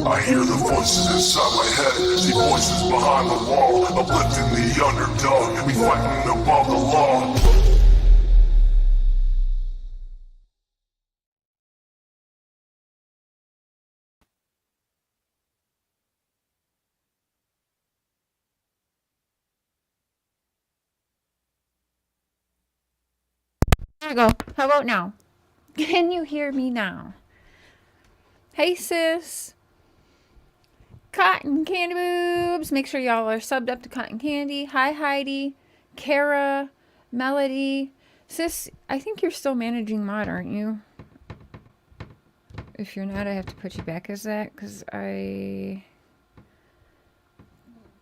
I hear the voices inside my head, see voices behind the wall, uplifting the underdog, we fighting above the law. There we go. How about now? Can you hear me now? Hey, sis. Cotton Candy Boobs. Make sure y'all are subbed up to Cotton Candy. Hi, Heidi. Kara. Melody. Sis, I think you're still managing mod, aren't you? If you're not, I have to put you back as that, because I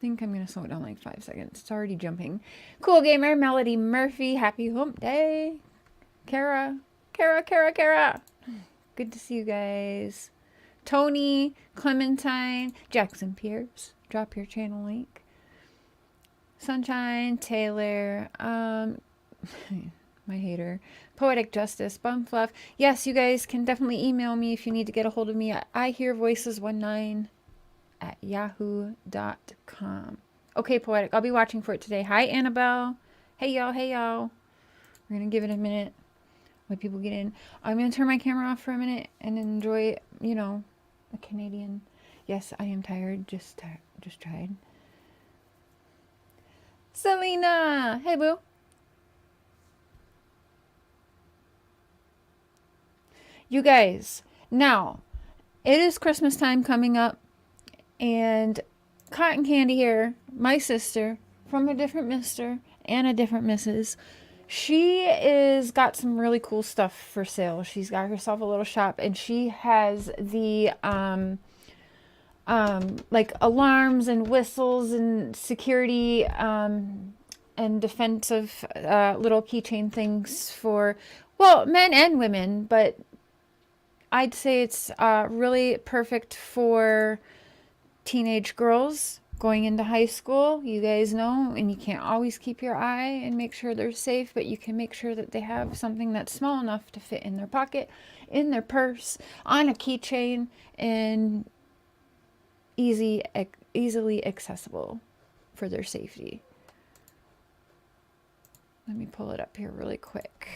think I'm going to slow it down like 5 seconds. It's already jumping. Cool Gamer. Melody Murphy. Happy Hump Day. Kara. Good to see you guys. Tony, Clementine, Jackson Pierce. Drop your channel link. Sunshine, Taylor, my hater. Poetic Justice, Bumfluff. Yes, you guys can definitely email me if you need to get a hold of me at ihearvoices19@yahoo.com. Okay, Poetic, I'll be watching for it today. Hi, Annabelle. Hey, y'all. We're going to give it a minute. Let people get in. I'm going to turn my camera off for a minute and enjoy, a Canadian. Yes, I am tired. Just tried. Selena! Hey, boo. You guys, now, it is Christmas time coming up, and Cotton Candy here, my sister, from a different mister and a different missus, she is got some really cool stuff for sale. She's got herself a little shop, and she has the like alarms and whistles and security and defensive little keychain things for, well, men and women, but I'd say it's really perfect for teenage girls going into high school. You guys know, and you can't always keep your eye and make sure they're safe, but you can make sure that they have something that's small enough to fit in their pocket, in their purse, on a keychain, and easily accessible for their safety. Let me pull it up here really quick,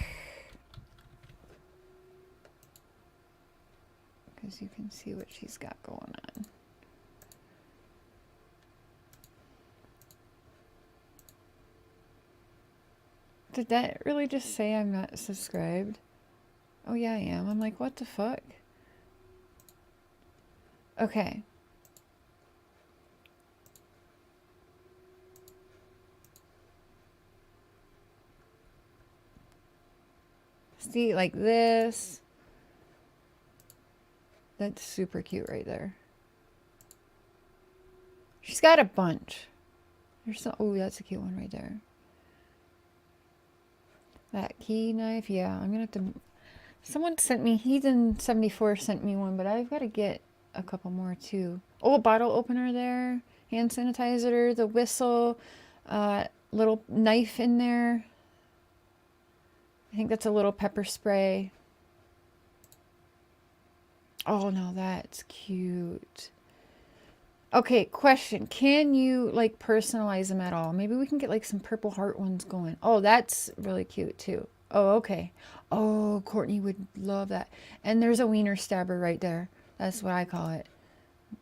because you can see what she's got going on. Did that really just say I'm not subscribed? Oh yeah, I am. I'm like, what the fuck? Okay. See, like this. That's super cute right there. She's got a bunch. There's some, oh, that's a cute one right there. That key knife, yeah, I'm gonna have to, someone sent me, Heathen74 sent me one, but I've got to get a couple more too. Oh, bottle opener there, hand sanitizer, the whistle, little knife in there. I think that's a little pepper spray. Oh no, that's cute. Okay, question. Can you like personalize them at all? Maybe we can get like some purple heart ones going. Oh, that's really cute too. Oh, okay. Oh, Courtney would love that. And there's a wiener stabber right there. That's what I call it,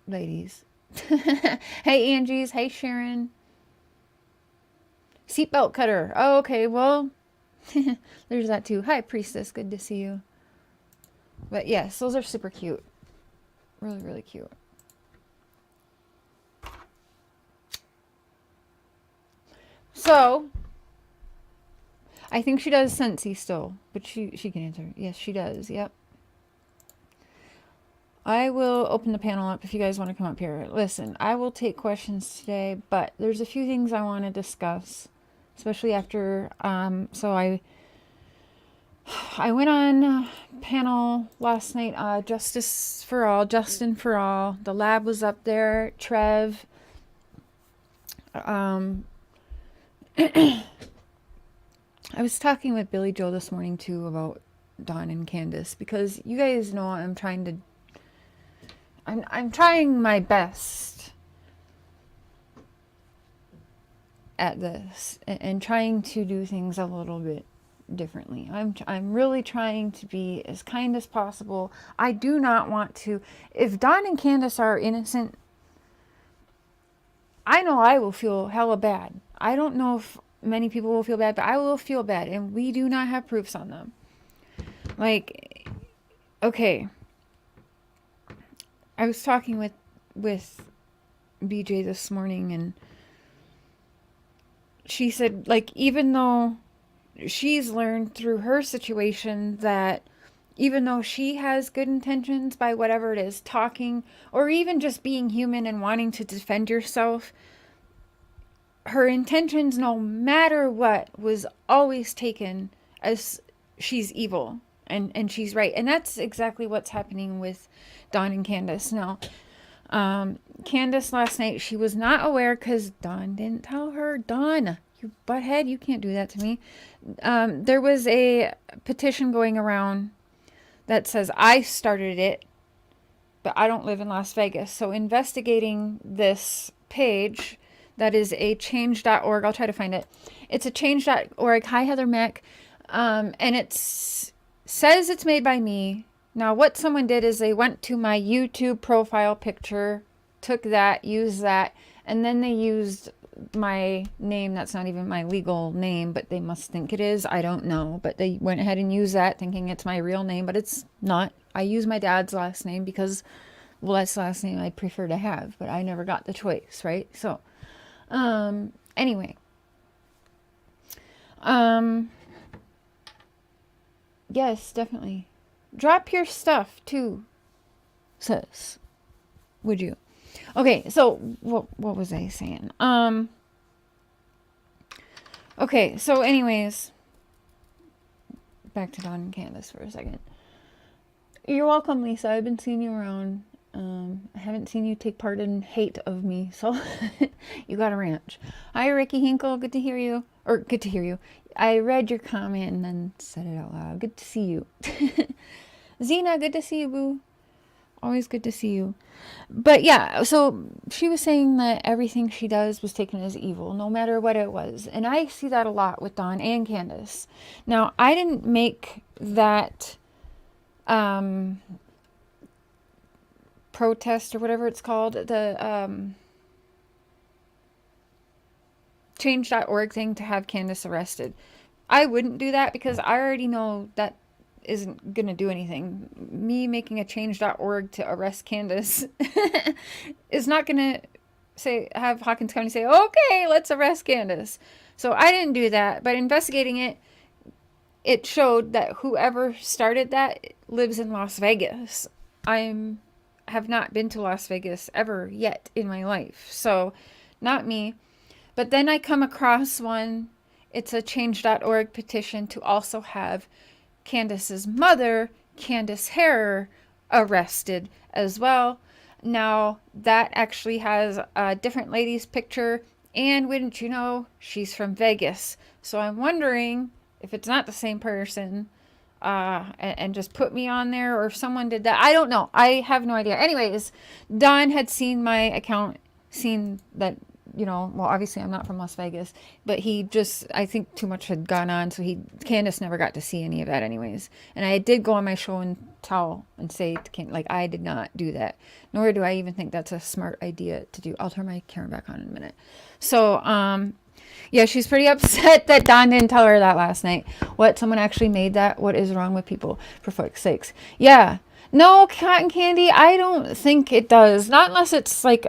ladies. Hey, Angie's. Hey, Sharon. Seatbelt cutter. Oh, okay. Well, there's that too. Hi, Priestess. Good to see you. But yes, those are super cute. Really, really cute. So, I think she does Scentsy still, but she can answer. Yes, she does. Yep. I will open the panel up if you guys want to come up here. Listen, I will take questions today, but there's a few things I want to discuss, especially after, so I went on a panel last night, Justice for All, Justin for All. The lab was up there, Trev. I was talking with Billy Joe this morning too about Dawn and Candace, because you guys know I'm I'm trying my best at this and trying to do things a little bit differently. I'm really trying to be as kind as possible. I do not want to. If Don and Candace are innocent, I know I will feel hella bad. I don't know if many people will feel bad, but I will feel bad, and we do not have proofs on them. Like, okay, I was talking with BJ this morning, and she said, like, even though she's learned through her situation that even though she has good intentions by whatever it is, talking, or even just being human and wanting to defend yourself, her intentions, no matter what, was always taken as she's evil and she's right. And that's exactly what's happening with Dawn and Candace now. Candace last night, she was not aware because Dawn didn't tell her. Dawn, you butthead, you can't do that to me. There was a petition going around that says I started it, but I don't live in Las Vegas. So investigating this page, that is a change.org. I'll try to find it. It's a change.org. Hi, Heather Mack. And it says it's made by me. Now, what someone did is they went to my YouTube profile picture, took that, used that, and then they used my name. That's not even my legal name, but they must think it is. I don't know. But they went ahead and used that thinking it's my real name, but it's not. I use my dad's last name because, well, that's the last name I'd prefer to have, but I never got the choice, right? So, anyway. Yes, definitely. Drop your stuff too, sis. Would you? Okay, so what was I saying? Okay, so anyways, back to Dawn and Candace for a second. You're welcome, Lisa. I've been seeing you around. I haven't seen you take part in hate of me, so you got a ranch. Hi, Ricky Hinkle. Good to hear you. Or good to hear you. I read your comment and then said it out loud. Good to see you. Zena, good to see you, boo. Always good to see you. But yeah, so she was saying that everything she does was taken as evil, no matter what it was. And I see that a lot with Dawn and Candace. Now, I didn't make that protest or whatever it's called, the change.org thing to have Candace arrested. I wouldn't do that because I already know that isn't going to do anything. Me making a change.org to arrest Candace is not going to have Hawkins County say, okay, let's arrest Candace. So I didn't do that, but investigating it, it showed that whoever started that lives in Las Vegas. I have not been to Las Vegas ever yet in my life, so not me. But then I come across one. It's a change.org petition to also have Candace's mother, Candace Harrer, arrested as well. Now, that actually has a different lady's picture, and wouldn't you know, she's from Vegas. So I'm wondering if it's not the same person, and just put me on there, or if someone did that. I don't know. I have no idea. Anyways, Don had seen my account, seen that, you know, well, obviously I'm not from Las Vegas, but he just, I think too much had gone on, so Candace never got to see any of that anyways. And I did go on my show and tell and say to Candace, like, I did not do that, nor do I even think that's a smart idea to do. I'll turn my camera back on in a minute. So, yeah, she's pretty upset that Don didn't tell her that last night. What, someone actually made that? What is wrong with people, for fuck's sakes? Yeah. No, Cotton Candy, I don't think it does. Not unless it's like,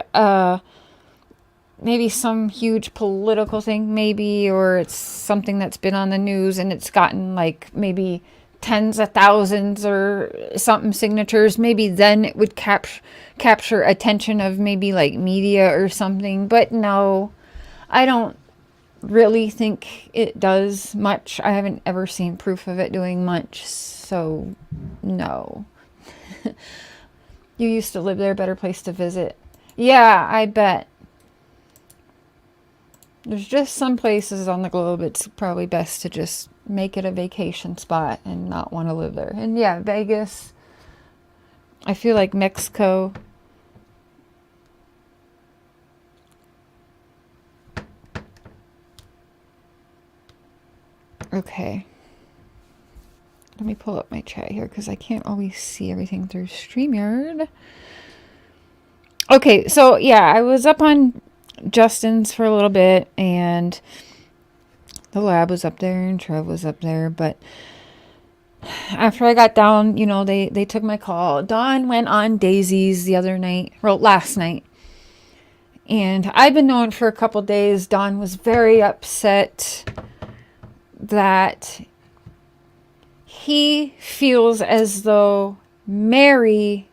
maybe some huge political thing, maybe, or it's something that's been on the news and it's gotten like maybe tens of thousands or something signatures. Maybe then it would capture attention of maybe like media or something. But no, I don't really think it does much. I haven't ever seen proof of it doing much, so no. You used to live there, better place to visit. Yeah, I bet. There's just some places on the globe it's probably best to just make it a vacation spot and not want to live there. And yeah, Vegas, I feel like Mexico, Okay. Let me pull up my chat here because I can't always see everything through StreamYard. Okay, so yeah, I was up on Justin's for a little bit, and the lab was up there, and Trev was up there, but after I got down, they took my call. Dawn went on Daisy's the other night, well, last night. And I've been knowing for a couple days, Dawn was very upset that he feels as though Mary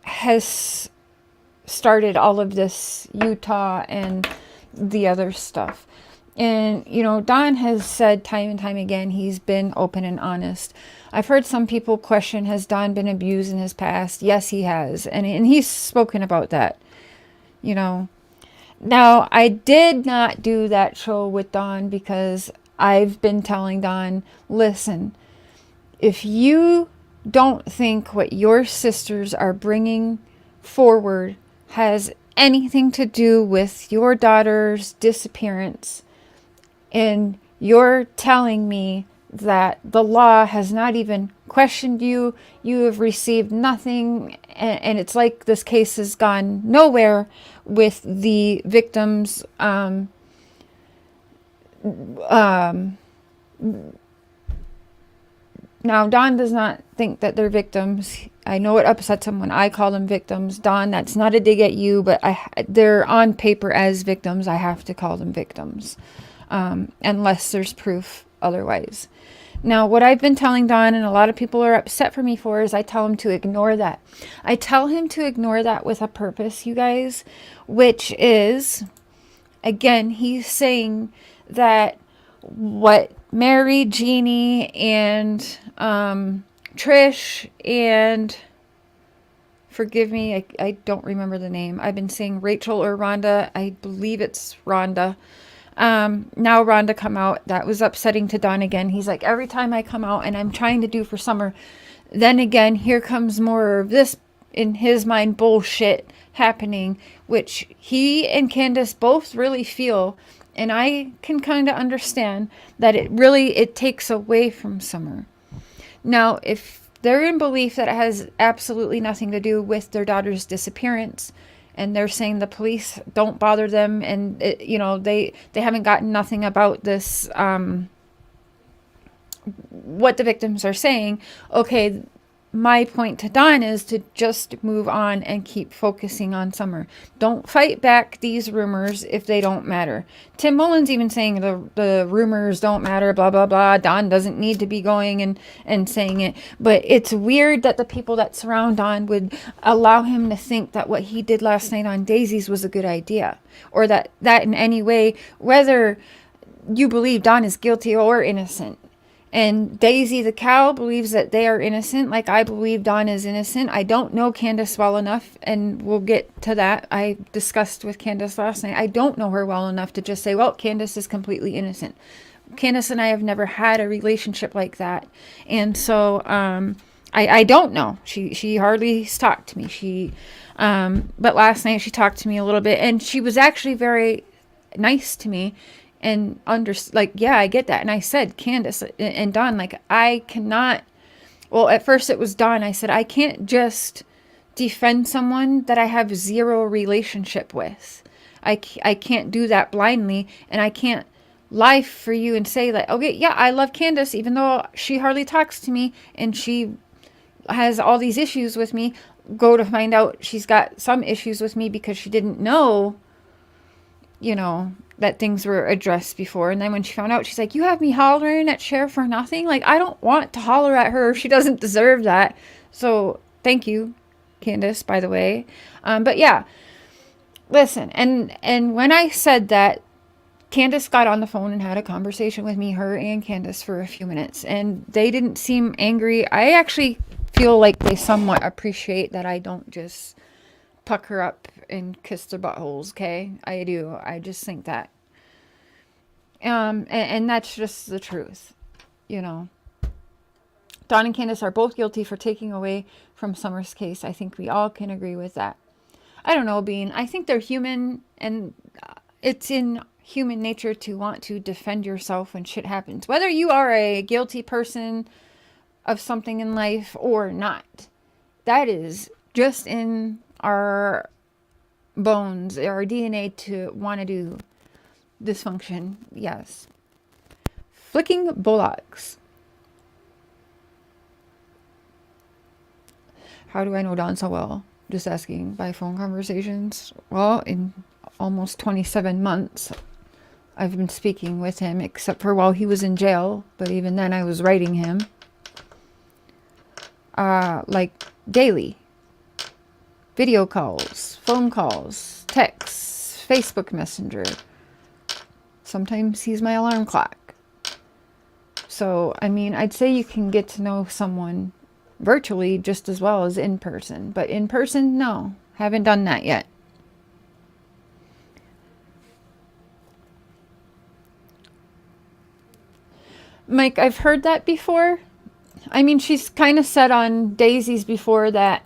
has started all of this Utah and the other stuff. And, Don has said time and time again, he's been open and honest. I've heard some people question, has Don been abused in his past? Yes, he has. And he's spoken about that, Now, I did not do that show with Don because I've been telling Don, listen, if you don't think what your sisters are bringing forward has anything to do with your daughter's disappearance, and you're telling me that the law has not even questioned you, you have received nothing, and it's like this case has gone nowhere with the victims. Now, Don does not think that they're victims. I know it upsets him when I call them victims. Don, that's not a dig at you, but they're on paper as victims. I have to call them victims, unless there's proof otherwise. Now, what I've been telling Don, and a lot of people are upset for me for, is I tell him to ignore that. I tell him to ignore that with a purpose, you guys, which is, again, he's saying that what Mary, Jeannie, and Trish, and forgive me, I don't remember the name. I've been saying Rachel or Rhonda. I believe it's Rhonda. Now Rhonda come out. That was upsetting to Don again. He's like, every time I come out and I'm trying to do for Summer, then again, here comes more of this, in his mind, bullshit happening, which he and Candace both really feel. And I can kind of understand that it takes away from Summer. Now, if they're in belief that it has absolutely nothing to do with their daughter's disappearance, and they're saying the police don't bother them, and they haven't gotten nothing about this, what the victims are saying, okay, my point to Don is to just move on and keep focusing on Summer. Don't fight back these rumors if they don't matter. Tim Mullen's even saying the rumors don't matter, blah, blah, blah. Don doesn't need to be going and saying it. But it's weird that the people that surround Don would allow him to think that what he did last night on Daisy's was a good idea. Or that in any way, whether you believe Don is guilty or innocent. And Daisy the cow believes that they are innocent, like I believe Don is innocent. I don't know Candace well enough, and we'll get to that. I discussed with Candace last night. I don't know her well enough to just say, well, Candace is completely innocent. Candace and I have never had a relationship like that. And so I don't know. She hardly talked to me. But last night she talked to me a little bit, and she was actually very nice to me. And yeah, I get that. And I said, Candace and Don, like, I cannot, well, at first it was Don. I said, I can't just defend someone that I have zero relationship with. I can't do that blindly. And I can't lie for you and say like, okay, yeah, I love Candace, even though she hardly talks to me and she has all these issues with me. Go to find out she's got some issues with me because she didn't know, that things were addressed before. And then when she found out, she's like, you have me hollering at Cher for nothing? Like, I don't want to holler at her. She doesn't deserve that. So thank you, Candace, by the way. But yeah, listen. And when I said that, Candace got on the phone and had a conversation with me, her and Candace, for a few minutes. And they didn't seem angry. I actually feel like they somewhat appreciate that I don't just pucker up and kiss their buttholes, okay? I do. I just think that. And that's just the truth, Don and Candace are both guilty for taking away from Summer's case. I think we all can agree with that. I don't know, Bean. I think they're human, and it's in human nature to want to defend yourself when shit happens. Whether you are a guilty person of something in life or not. That is just in our bones, our DNA to want to do dysfunction. Yes. Flicking bullocks. How do I know Don so well? Just asking. By phone conversations. Well, in almost 27 months, I've been speaking with him, except for while he was in jail. But even then, I was writing him. Like daily. Video calls, phone calls, texts, Facebook Messenger. Sometimes he's my alarm clock. So, I mean, I'd say you can get to know someone virtually just as well as in person. But in person, no. Haven't done that yet. Mike, I've heard that before. I mean, she's kind of said on Daisy's before that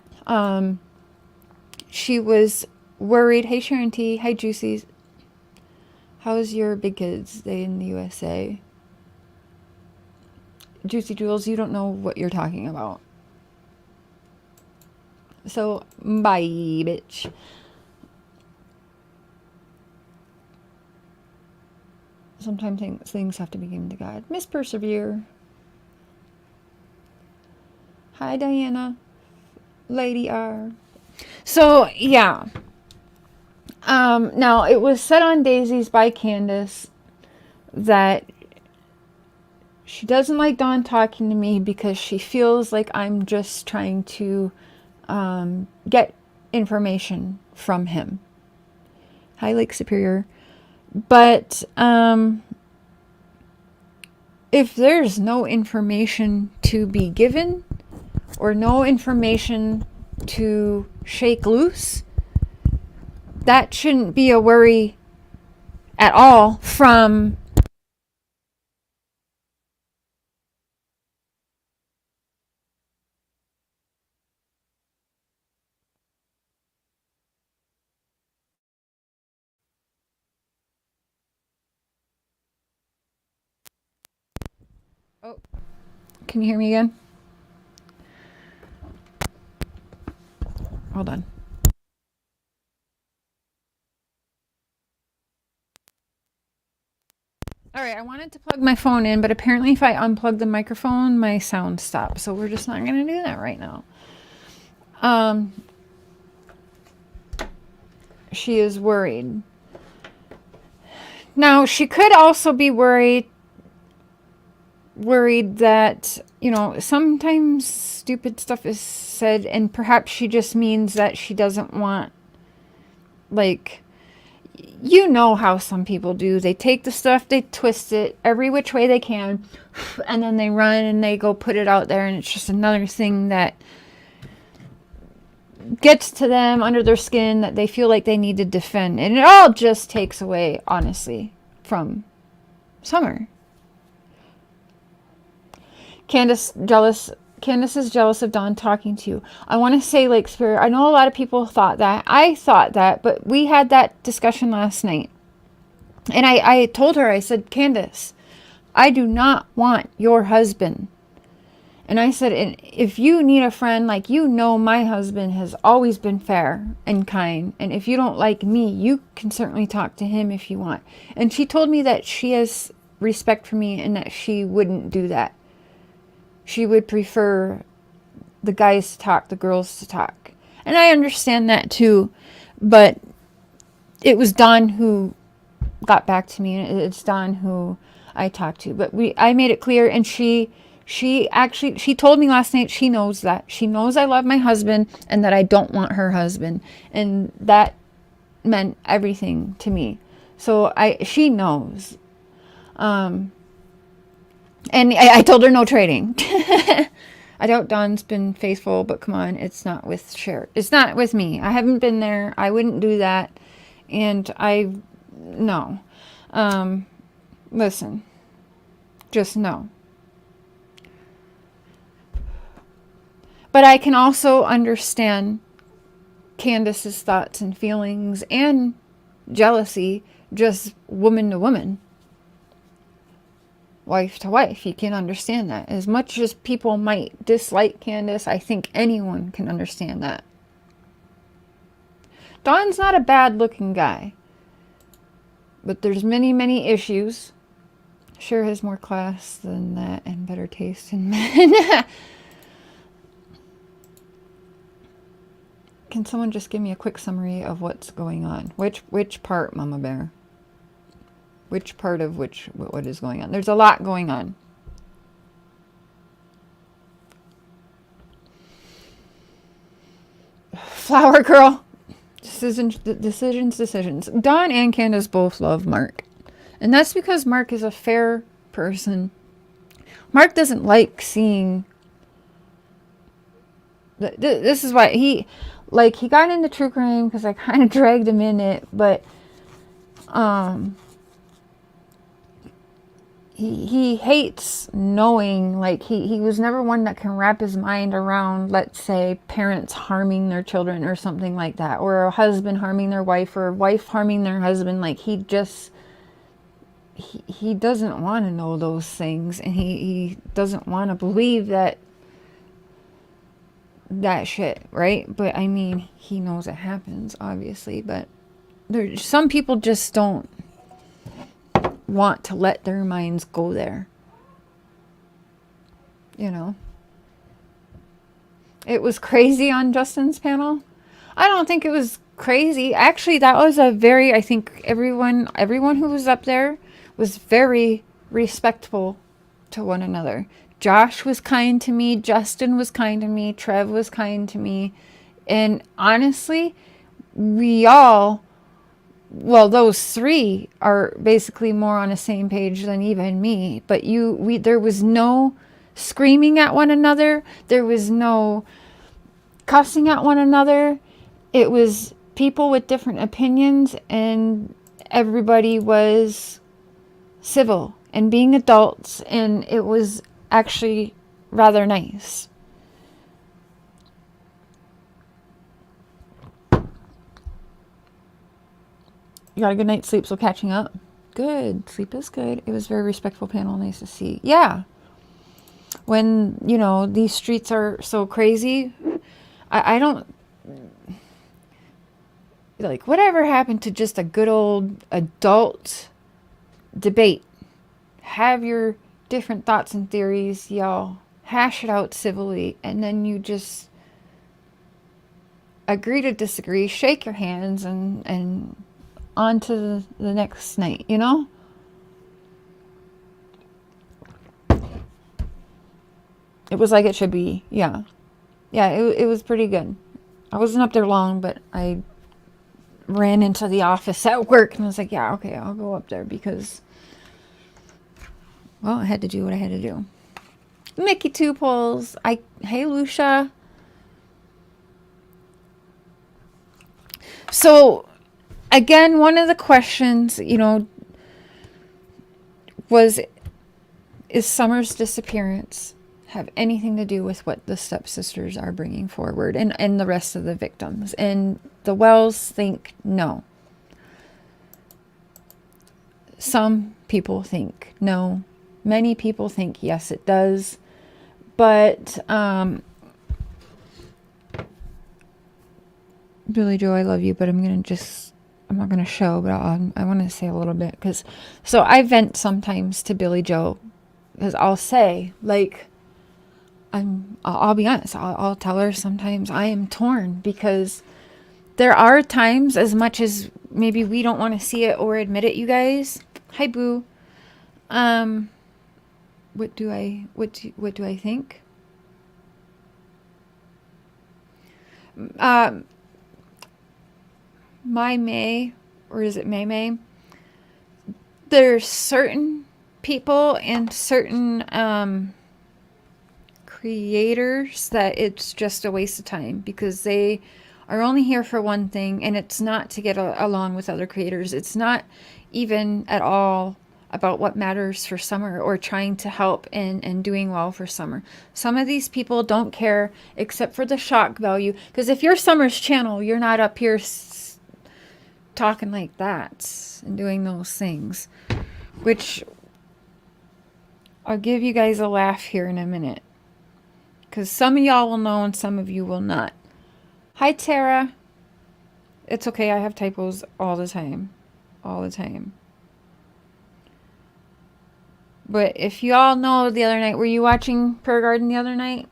she was worried. Hey, Sharon T. Hi, Juicy. How's your big kids? They in the USA? Juicy Jules, you don't know what you're talking about. So, bye, bitch. Sometimes things have to be given to God. Miss Persevere. Hi, Diana. Lady R. So, yeah. Now, it was said on Daisy's by Candace that she doesn't like Don talking to me because she feels like I'm just trying to get information from him. Hi, Lake Superior. But if there's no information to be given or no information to shake loose, that shouldn't be a worry at all from Oh, can you hear me again? Hold on. All right, I wanted to plug my phone in, but apparently if I unplug the microphone, my sound stops. So we're just not going to do that right now. She is worried. Now, she could also be worried that, you know, sometimes stupid stuff is said, and perhaps she just means that she doesn't want, like, you know how some people do. They take the stuff, they twist it every which way they can, and then they run and they go put it out there, and it's just another thing that gets to them under their skin that they feel like they need to defend. And it all just takes away, honestly, from Summer. Candace is jealous of Don talking to you. I want to say, like, Spirit, I know a lot of people thought that. I thought that, but we had that discussion last night. And I told her, I said, Candace, I do not want your husband. And I said, and if you need a friend, like, you know, my husband has always been fair and kind. And if you don't like me, you can certainly talk to him if you want. And she told me that she has respect for me and that she wouldn't do that. She would prefer the guys to talk, the girls to talk. And I understand that too. But it was Don who got back to me. And it's Don who I talked to. But I made it clear, and she told me last night she knows that. She knows I love my husband and that I don't want her husband. And that meant everything to me. So she knows. And I told her no trading. I doubt Don's been faithful, but come on, it's not with Cher. It's not with me. I haven't been there. I wouldn't do that. And no. Listen, just no. But I can also understand Candace's thoughts and feelings and jealousy just woman to woman, wife to wife. You can understand that. As much as people might dislike Candace, I think anyone can understand that. Don's not a bad looking guy, but there's many, many issues. Sure has more class than that and better taste in men. Can someone just give me a quick summary of what's going on? Which part, Mama Bear? Which part of what is going on? There's a lot going on. Flower girl. Decisions. Don and Candace both love Mark. And that's because Mark is a fair person. Mark doesn't like seeing... This is why he got into true crime, because I kind of dragged him in it, but he hates knowing, like, he was never one that can wrap his mind around, let's say, parents harming their children or something like that, or a husband harming their wife, or a wife harming their husband. Like, he doesn't want to know those things, and he doesn't want to believe that shit, right? But I mean, he knows it happens, obviously, but some people just don't want to let their minds go there, you know. It was crazy on Justin's panel. I don't think it was crazy. Actually, that was I think everyone who was up there was very respectful to one another. Josh was kind to me, Justin was kind to me, Trev was kind to me, and honestly, those three are basically more on the same page than even me. But there was no screaming at one another, there was no cussing at one another. It was people with different opinions, and everybody was civil and being adults, and it was actually rather nice. You got a good night's sleep, so catching up. Good. Sleep is good. It was a very respectful panel. Nice to see. Yeah. When, these streets are so crazy, I don't... Like, whatever happened to just a good old adult debate? Have your different thoughts and theories, y'all hash it out civilly, and then you just agree to disagree, shake your hands, and on to the next night, It was like it should be. Yeah, it was pretty good. I wasn't up there long, but I ran into the office at work, and I was like, yeah, okay, I'll go up there, because I had to do what I had to do. Mickey Two Poles. Hey, Lucia. So, again, one of the questions, was, is Summer's disappearance have anything to do with what the stepsisters are bringing forward and the rest of the victims? And the Wells think no. Some people think no. Many people think yes, it does. But Billy Joe, I love you, but I'm not going to show, but I want to say a little bit. So I vent sometimes to Billy Joe, because I'll say, like, I'll be honest, I'll tell her sometimes I am torn, because there are times, as much as maybe we don't want to see it or admit it, you guys. Hi, Boo. What do I think? May, or is it May? There's certain people and certain creators that it's just a waste of time, because they are only here for one thing, and it's not to get along with other creators. It's not even at all about what matters for Summer, or trying to help and doing well for Summer. Some of these people don't care except for the shock value, because if you're Summer's channel, you're not up here talking like that and doing those things, which I'll give you guys a laugh here in a minute, because some of y'all will know and some of you will not. Hi, Tara. It's okay. I have typos all the time. All the time. But if you all know the other night, were you watching Prayer Garden the other night?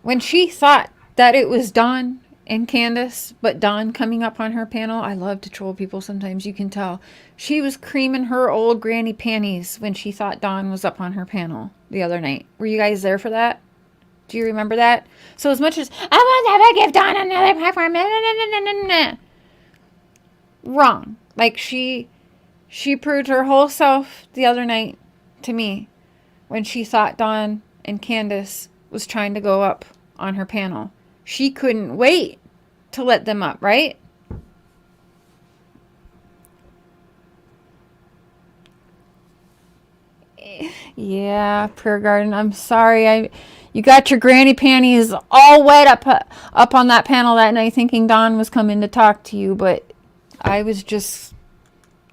When she thought that it was Dawn and Candace, but Dawn coming up on her panel, I love to troll people sometimes, you can tell. She was creaming her old granny panties when she thought Dawn was up on her panel the other night. Were you guys there for that? Do you remember that? So as much as, I will never give Dawn another platform, wrong. Like she proved her whole self the other night to me when she thought Dawn and Candace was trying to go up on her panel. She couldn't wait to let them up, right? Yeah, Prayer Garden, I'm sorry. You got your granny panties all wet up on that panel that night thinking Dawn was coming to talk to you, but I was just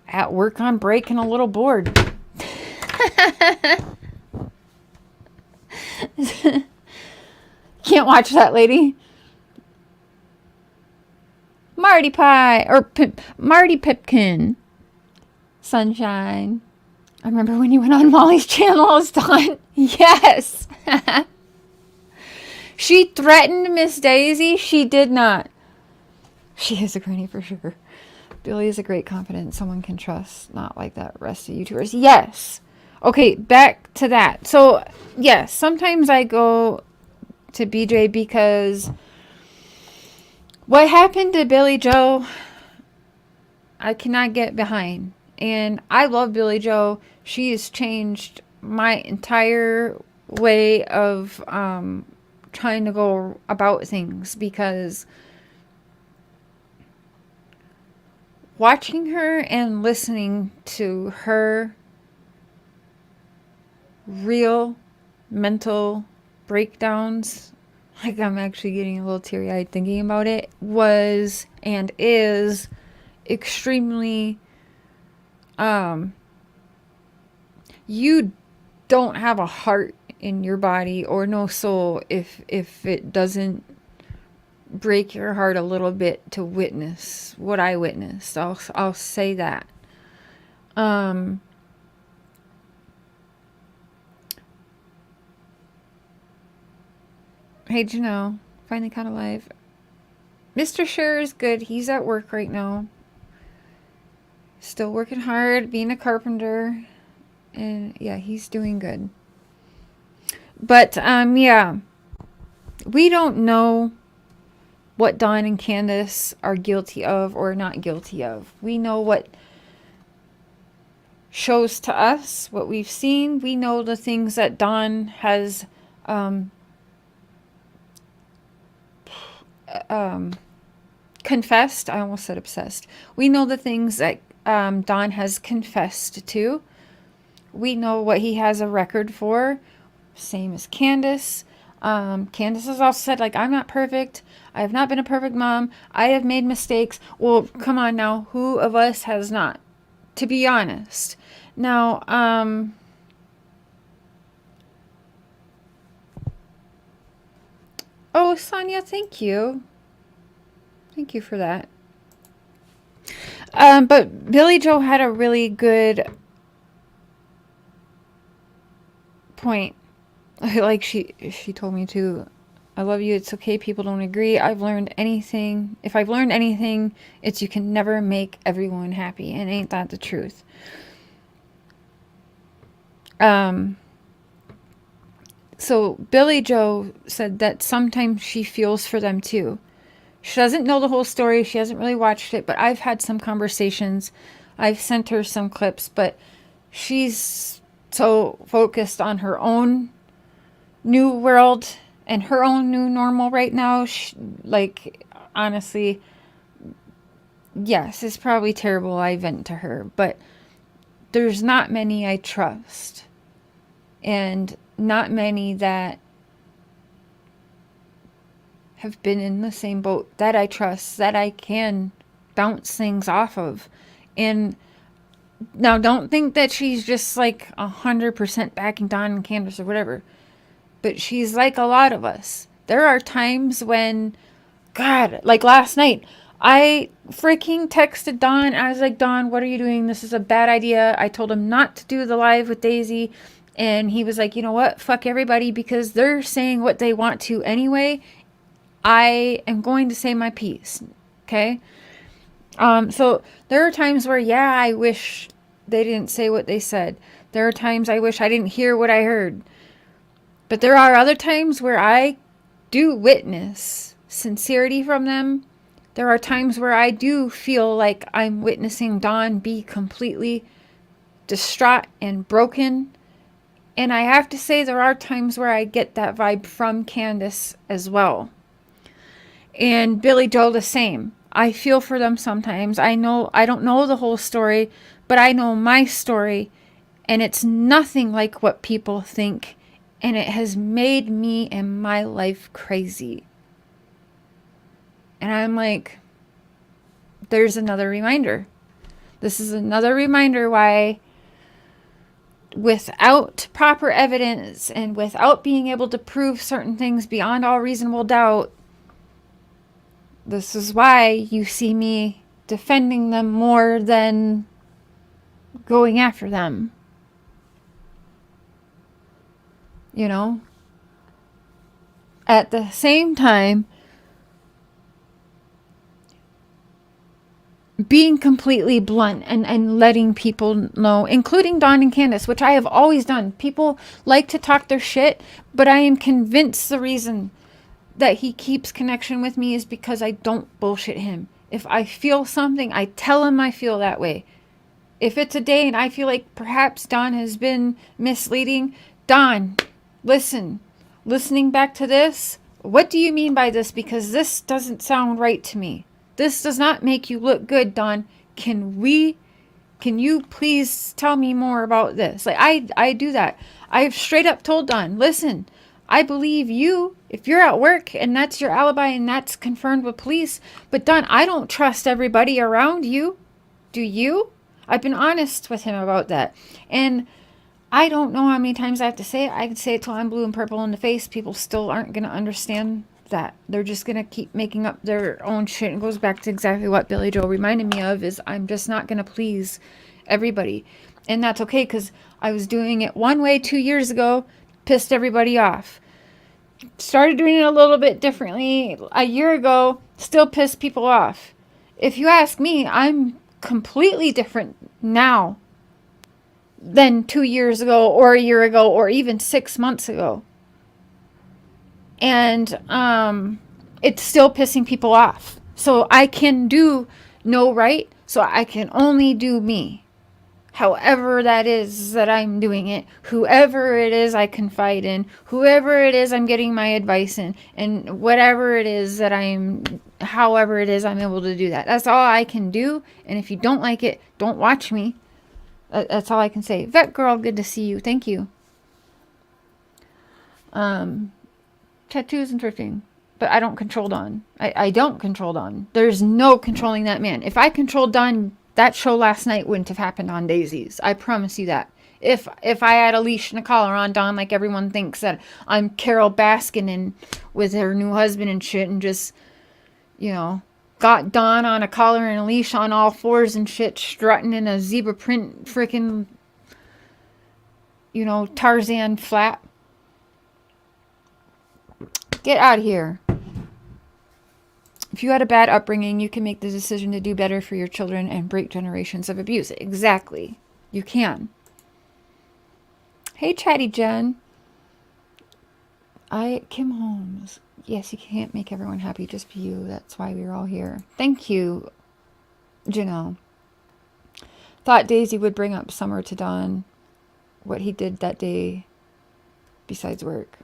at work on break and a little bored. Can't watch that, lady. Marty Pie, or Marty Pipkin. Sunshine. I remember when you went on Molly's channel, I was done. Yes. She threatened Miss Daisy. She did not. She is a granny for sure. Billy is a great confident someone can trust. Not like that rest of YouTubers. Yes. Okay, back to that. So, yes, sometimes I go to BJ because what happened to Billy Joe, I cannot get behind. And I love Billy Joe. She has changed my entire way of trying to go about things, because watching her and listening to her real mental breakdowns, like I'm actually getting a little teary-eyed thinking about it, was and is extremely you don't have a heart in your body or no soul if it doesn't break your heart a little bit to witness what I witnessed. I'll say that. Hey, Janelle, finally caught alive. Mr. Scher is good. He's at work right now. Still working hard, being a carpenter. And yeah, he's doing good. But yeah, we don't know what Dawn and Candace are guilty of or not guilty of. We know what shows to us, what we've seen. We know the things that Dawn has confessed. I almost said obsessed. We know the things that Dawn has confessed to. We know what he has a record for. Same as Candace. Candace has also said, like, I'm not perfect. I have not been a perfect mom. I have made mistakes. Well, come on now. Who of us has not? To be honest. Now, oh, Sonia, thank you. Thank you for that. But Billy Joe had a really good point. Like she told me to, I love you, it's okay, people don't agree. If I've learned anything, it's you can never make everyone happy, and ain't that the truth? So Billy Joe said that sometimes she feels for them too. She doesn't know the whole story, she hasn't really watched it, but I've had some conversations, I've sent her some clips, but she's so focused on her own new world and her own new normal right now. Like, honestly, yes, it's probably terrible I vent to her, but there's not many I trust, and not many that have been in the same boat, that I trust, that I can bounce things off of. And now don't think that she's just like 100% backing Dawn and Candace or whatever. But she's like a lot of us. There are times when, God, like last night, I freaking texted Dawn. I was like, Dawn, what are you doing? This is a bad idea. I told him not to do the live with Daisy. And he was like, you know what? Fuck everybody, because they're saying what they want to anyway. I am going to say my piece. Okay? So there are times where, yeah, I wish they didn't say what they said. There are times I wish I didn't hear what I heard. But there are other times where I do witness sincerity from them. There are times where I do feel like I'm witnessing Dawn be completely distraught and broken. And I have to say, there are times where I get that vibe from Candace as well. And Billy Joe the same. I feel for them sometimes. I don't know the whole story, but I know my story. And it's nothing like what people think. And it has made me and my life crazy. And I'm like, there's another reminder. This is another reminder why, without proper evidence and without being able to prove certain things beyond all reasonable doubt, this is why you see me defending them more than going after them. You know? At the same time, being completely blunt and letting people know, including Dawn and Candace, which I have always done. People like to talk their shit, but I am convinced the reason that he keeps connection with me is because I don't bullshit him. If I feel something, I tell him I feel that way. If it's a day and I feel like perhaps Dawn has been misleading, Dawn, listen. Listening back to this, what do you mean by this? Because this doesn't sound right to me. This does not make you look good, Dawn. Can you please tell me more about this? Like, I do that. I've straight up told Dawn, listen, I believe you if you're at work and that's your alibi and that's confirmed with police. But Dawn, I don't trust everybody around you. Do you? I've been honest with him about that. And I don't know how many times I have to say it. I can say it till I'm blue and purple in the face. People still aren't going to understand that. They're just going to keep making up their own shit. And goes back to exactly what Billy Joe reminded me of, is I'm just not going to please everybody. And that's okay, because I was doing it one way 2 years ago, pissed everybody off. Started doing it a little bit differently a year ago, still pissed people off. If you ask me, I'm completely different now than 2 years ago or a year ago or even 6 months ago. And it's still pissing people off. So I can do no right. So I can only do me. However that is that I'm doing it. Whoever it is I confide in. Whoever it is I'm getting my advice in. And whatever it is that however it is I'm able to do that. That's all I can do. And if you don't like it, don't watch me. That's all I can say. Vet girl, good to see you. Thank you. Tattoos and thrifting. But I don't control Dawn. I don't control Dawn. There's no controlling that man. If I controlled Dawn, that show last night wouldn't have happened on Daisy's. I promise you that. If I had a leash and a collar on Dawn, like everyone thinks that I'm Carol Baskin with her new husband and shit, and just, you know, got Dawn on a collar and a leash on all fours and shit, strutting in a zebra print freaking, you know, Tarzan flap. Get out of here. If you had a bad upbringing, you can make the decision to do better for your children and break generations of abuse. Exactly. You can. Hey, Chatty Jen. Kim Holmes. Yes, you can't make everyone happy, just be you. That's why we're all here. Thank you, Janelle. Thought Daisy would bring up Summer to Dawn, what he did that day besides work.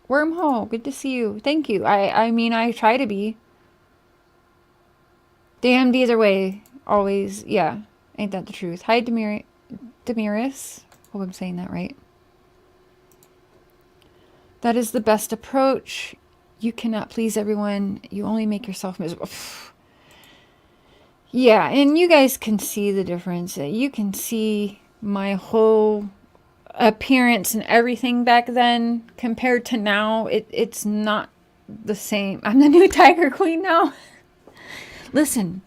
Wormhole, good to see you. Thank you. I mean, I try to be. Damned either way. Always, yeah. Ain't that the truth? Hi, Demiris. Hope I'm saying that right. That is the best approach. You cannot please everyone. You only make yourself miserable. Yeah, and you guys can see the difference. You can see my whole appearance and everything back then compared to now. It's not the same. I'm the new Tiger Queen now. Listen,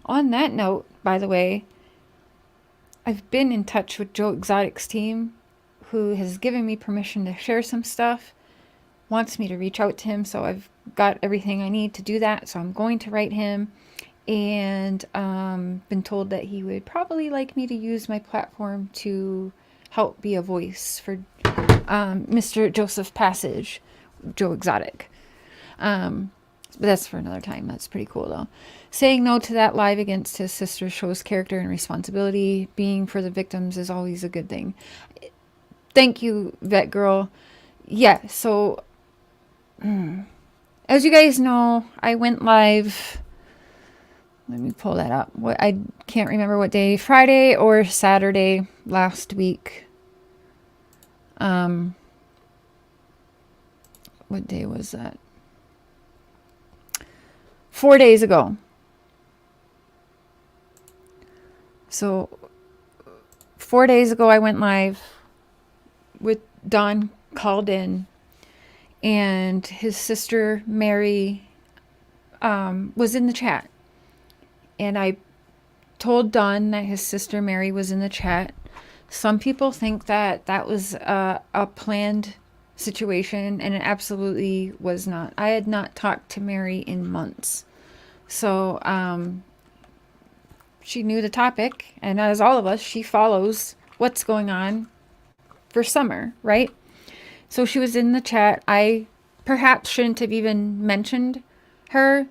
on that note, by the way, I've been in touch with Joe Exotic's team, who has given me permission to share some stuff, wants me to reach out to him, so I've got everything I need to do that, so I'm going to write him, and been told that he would probably like me to use my platform to help be a voice for Mr. Joseph Passage, Joe Exotic. But that's for another time. That's pretty cool, though. Saying no to that live against his sister shows character and responsibility. Being for the victims is always a good thing. Thank you, Vet Girl. Yeah, so as you guys know, I went live. Let me pull that up. I can't remember what day. Friday or Saturday last week. What day was that? 4 days ago. So 4 days ago I went live with Don called in, and his sister Mary was in the chat, and I told Don that his sister Mary was in the chat. Some people think that that was a planned situation, and it absolutely was not. I had not talked to Mary in months. So she knew the topic, and as all of us, she follows what's going on for summer, right? So she was in the chat. I perhaps shouldn't have even mentioned her,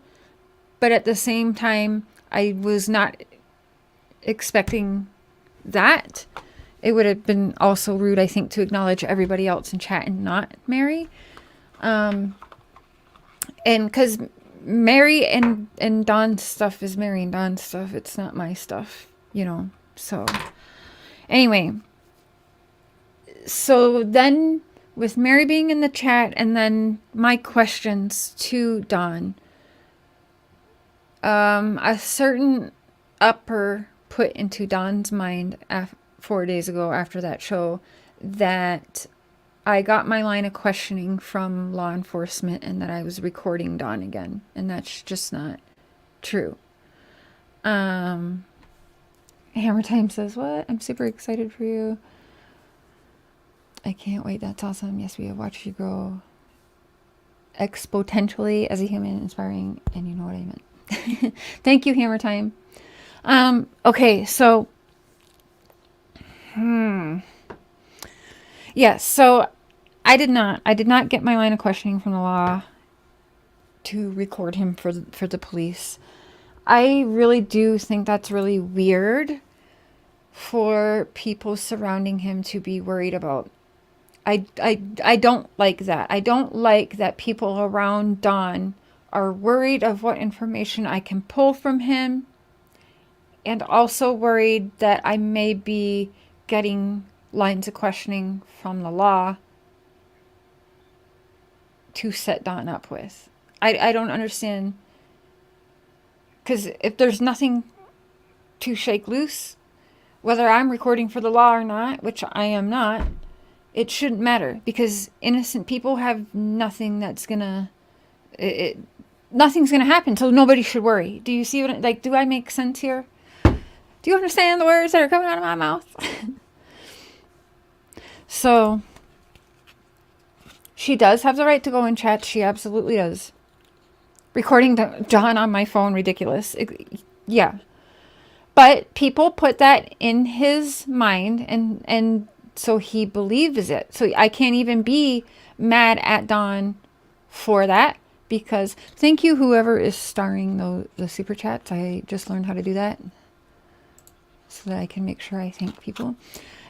but at the same time, I was not expecting that. It would have been also rude, I think, to acknowledge everybody else in chat and not Mary. And because Mary and Don's stuff is Mary and Don's stuff. It's not my stuff, you know. So anyway, so then with Mary being in the chat and then my questions to Don, a certain upper put into Don's mind 4 days ago after that show that I got my line of questioning from law enforcement and that I was recording Don again. And that's just not true. Hammer Time says, what? I'm super excited for you. I can't wait. That's awesome. Yes, we have watched you grow exponentially as a human, inspiring, and you know what I meant. Thank you, Hammer Time. Okay, so yes, so I did not get my line of questioning from the law to record him for the police. I really do think that's really weird for people surrounding him to be worried about. I don't like that. I don't like that people around Don are worried of what information I can pull from him, and also worried that I may be getting lines of questioning from the law to set Don up with. I don't understand. Because if there's nothing to shake loose, whether I'm recording for the law or not, which I am not, it shouldn't matter. Because innocent people have nothing that's gonna... nothing's gonna happen, so nobody should worry. Do you see what... Like, do I make sense here? Do you understand the words that are coming out of my mouth? So, she does have the right to go in chat. She absolutely does. Recording John on my phone, ridiculous. Yeah. But people put that in his mind, and so he believes it. So I can't even be mad at Don for that, because thank you, whoever is starring the super chats. I just learned how to do that so that I can make sure I thank people.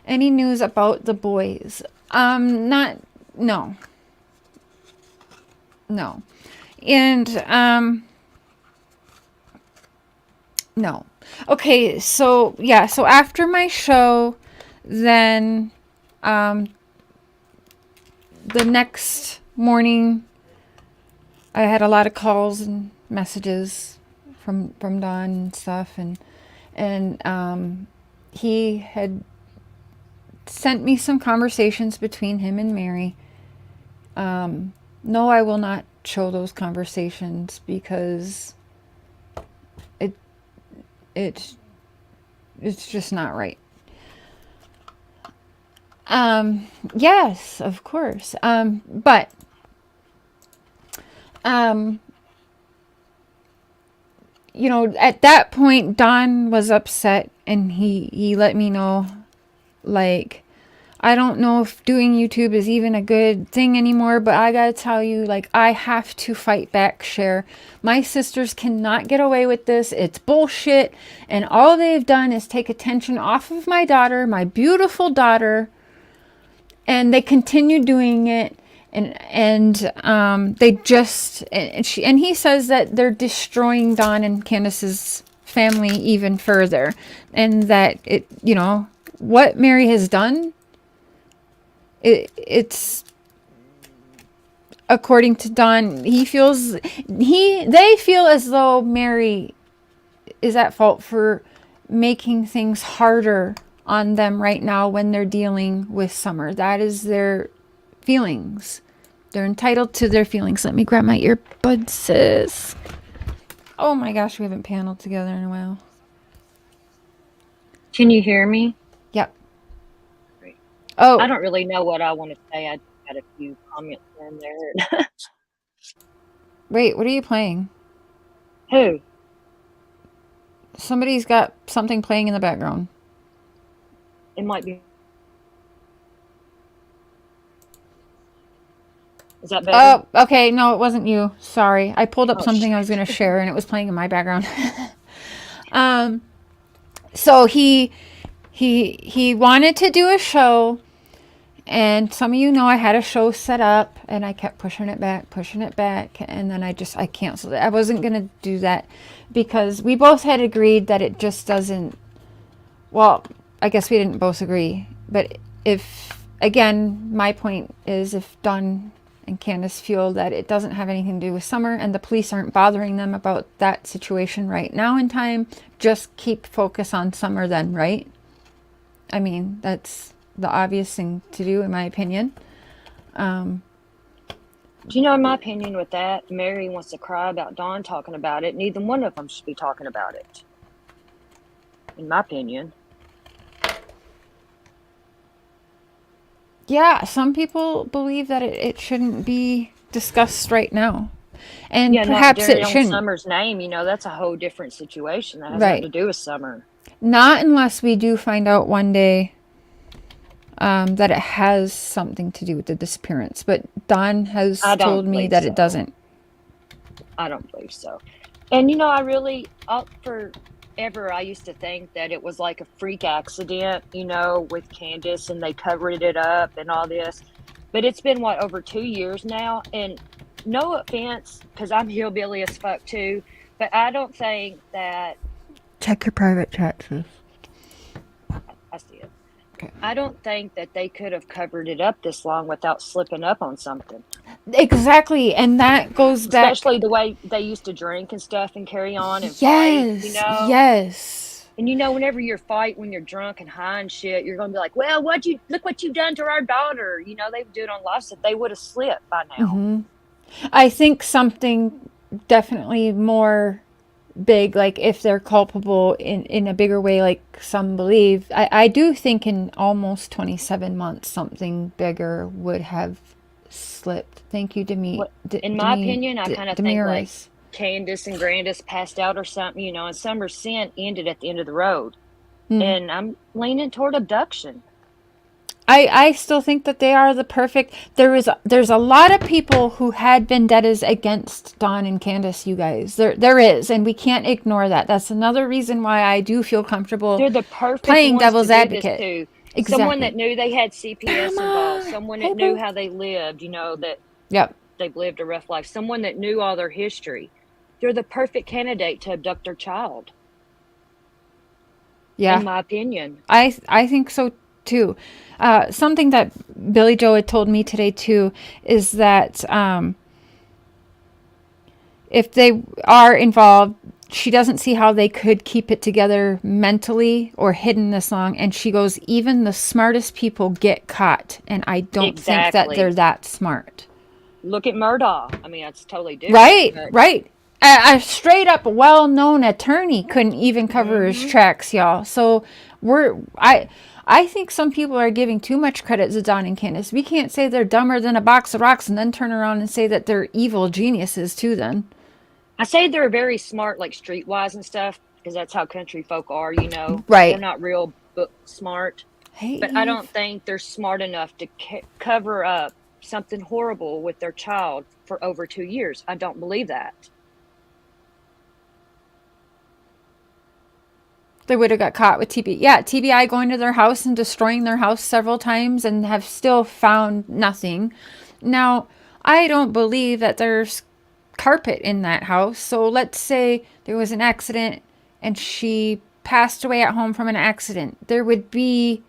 Any news about the boys? No. And, no. Okay, so, yeah, so after my show, then, the next morning, I had a lot of calls and messages from Don and stuff, and he had sent me some conversations between him and Mary. No, I will not show those conversations because it's just not right. Yes, of course. But you know, at that point, Don was upset, and he let me know, like, I don't know if doing YouTube is even a good thing anymore, but I gotta tell you, like, I have to fight back, Cher. My sisters cannot get away with this. It's bullshit. And all they've done is take attention off of my daughter, my beautiful daughter. And they continue doing it. And they just, and he says that they're destroying Don and Candace's family even further. And that it, you know, what Mary has done, it's according to Don, they feel as though Mary is at fault for making things harder on them right now when they're dealing with Summer. That is their feelings. They're entitled to their feelings. Let me grab my earbuds, sis. Oh my gosh, we haven't paneled together in a while. Can you hear me? Yep. Oh, I don't really know what I want to say. I had a few comments in there. wait, what are you playing? Who? Somebody's got something playing in the background. It might be. Is that better? Oh, okay. No, it wasn't you. Sorry. I pulled up Oh, something I was going to share, and it was playing in my background. So he wanted to do a show, and some of you know I had a show set up, and I kept pushing it back, and then I canceled it. I wasn't going to do that because we both had agreed that it just doesn't, well, I guess we didn't both agree, but if, again, my point is if Don and Candace feel that it doesn't have anything to do with Summer and the police aren't bothering them about that situation right now in time, just keep focus on Summer then, right? I mean, that's the obvious thing to do, in my opinion. Do you know, in my opinion with that, Mary wants to cry about Dawn talking about it. Neither one of them should be talking about it. In my opinion. Yeah, some people believe that it shouldn't be discussed right now. And Yeah, perhaps not it on shouldn't. Summer's name, you know, that's a whole different situation. That has Right. nothing to do with Summer. Not unless we do find out one day that it has something to do with the disappearance. But Don has I don't told me believe that so. it doesn't. I don't believe so. And, you know, forever I used to think that it was like a freak accident, you know, with Candace, and they covered it up and all this. But it's been, over 2 years now? And no offense, because I'm hillbilly as fuck too, but I don't think that... Check your private chat, sis. I see it. Okay. I don't think that they could have covered it up this long without slipping up on something. Exactly, and that goes back. Especially the way they used to drink and stuff and carry on and Yes, fight, you know? yes. And you know, whenever when you're drunk and high and shit, you're gonna be like, well, look what you've done to our daughter. You know, they would do it on live stuff. They would have slipped by now. Mm-hmm. I think something definitely more big, like if they're culpable in a bigger way, like some believe, I do think in almost 27 months something bigger would have slipped. Thank you, In my opinion, I kind of think like Candace and Grandis passed out or something, you know, and Summer's sin ended at the end of the road. And I'm leaning toward abduction. I still think that they are the perfect. There's a lot of people who had vendettas against Don and Candace, you guys. There is, and we can't ignore that. That's another reason why I do feel comfortable. They're the perfect playing ones devil's to do advocate. This too. Exactly. Someone that knew they had CPS involved. Someone that knew how they lived. You know that. Yep. They've lived a rough life. Someone that knew all their history. They're the perfect candidate to abduct their child. Yeah. In my opinion. I think so too. Something that Billy Joe had told me today too is that if they are involved, she doesn't see how they could keep it together mentally or hidden this long. And she goes, even the smartest people get caught, and I don't think that they're that smart. Look at Murdaugh. I mean, that's totally different. Right, but right. A straight up well-known attorney couldn't even cover his tracks, y'all. So I think some people are giving too much credit to Don and Candace. We can't say they're dumber than a box of rocks and then turn around and say that they're evil geniuses too then. I say they're very smart, like streetwise and stuff, because that's how country folk are, you know. Right. They're not real book smart. Hey, But I don't think they're smart enough to cover up something horrible with their child for over 2 years. I don't believe that. They would have got caught with TBI. Yeah, TBI going to their house and destroying their house several times and have still found nothing. Now, I don't believe that there's carpet in that house. So let's say there was an accident and she passed away at home from an accident. There would be,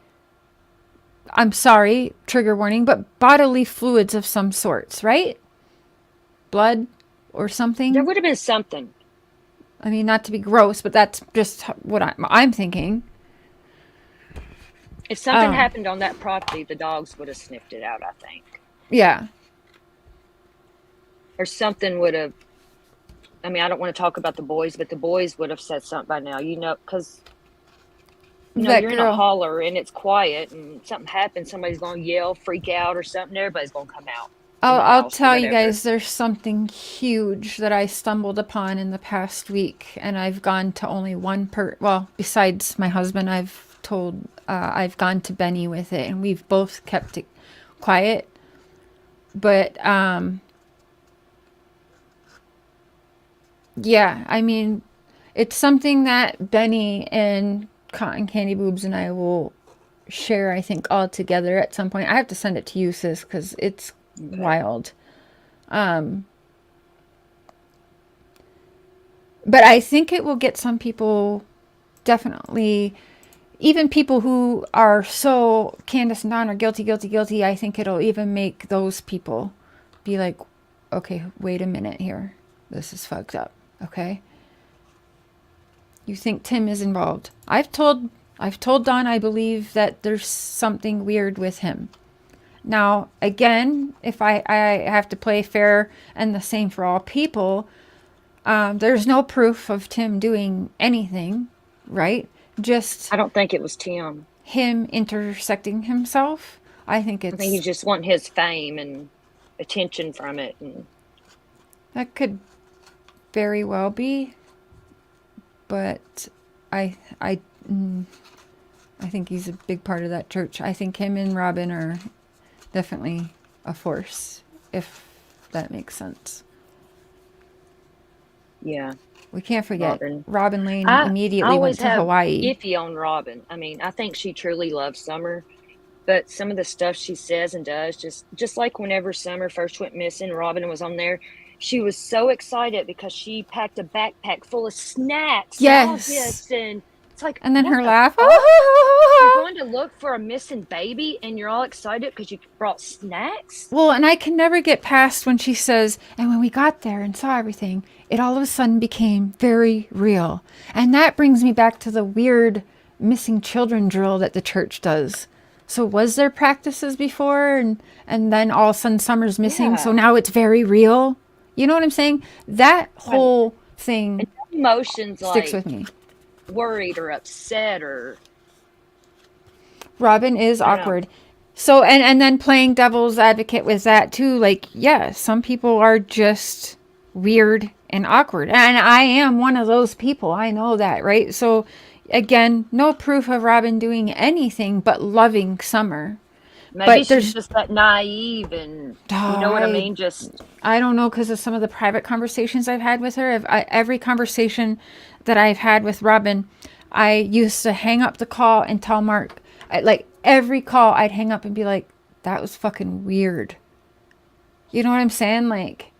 I'm sorry, trigger warning, but bodily fluids of some sorts, right? Blood or something. There would have been something. I mean, not to be gross, but that's just what I'm thinking. If something happened on that property, the dogs would have sniffed it out, I think. Yeah. Or something would have, I mean, I don't want to talk about the boys, but the boys would have said something by now, you know, because, you know, you're in a holler and it's quiet and something happens, somebody's going to yell, freak out or something, everybody's going to come out. I'll tell you guys, there's something huge that I stumbled upon in the past week, and I've gone to only one well, besides my husband, I've gone to Benny with it, and we've both kept it quiet. But, yeah, I mean, it's something that Benny and Cotton Candy Boobs and I will share, I think, all together at some point. I have to send it to you, sis, because it's wild. But I think it will get some people, definitely, even people who are so Candace and Don are guilty. I think it'll even make those people be like, okay, wait a minute here. This is fucked up. Okay. You think Tim is involved. I've told Don I believe that there's something weird with him. Now, again, if I have to play fair and the same for all people, there's no proof of Tim doing anything, right? Just I don't think it was Tim. Him intersecting himself. I think he just want his fame and attention from it, and that could very well be. But I think he's a big part of that church. I think him and Robin are definitely a force, if that makes sense. Yeah. We can't forget Robin Lane immediately went to Hawaii. Iffy on Robin. I mean, I think she truly loves Summer, but some of the stuff she says and does, just like whenever Summer first went missing, Robin was on there. She was so excited because she packed a backpack full of snacks. Yes. And it's like, and then her laugh. You're going to look for a missing baby and you're all excited because you brought snacks? Well, and I can never get past when she says, and when we got there and saw everything, it all of a sudden became very real. And that brings me back to the weird missing children drill that the church does. So was there practices before and then all of a sudden Summer's missing, so now it's very real? You know what I'm saying? That whole thing and emotions sticks like with me. Worried or upset or... Robin is awkward. So, and then playing devil's advocate with that too. Like, yeah, some people are just weird and awkward. And I am one of those people. I know that, right? So, again, no proof of Robin doing anything but loving Summer. Maybe she's just that naive and, you know what I mean? I don't know, because of some of the private conversations I've had with her. Every conversation that I've had with Robin, I used to hang up the call and tell Mark, like every call I'd hang up and be like, that was fucking weird. You know what I'm saying? Like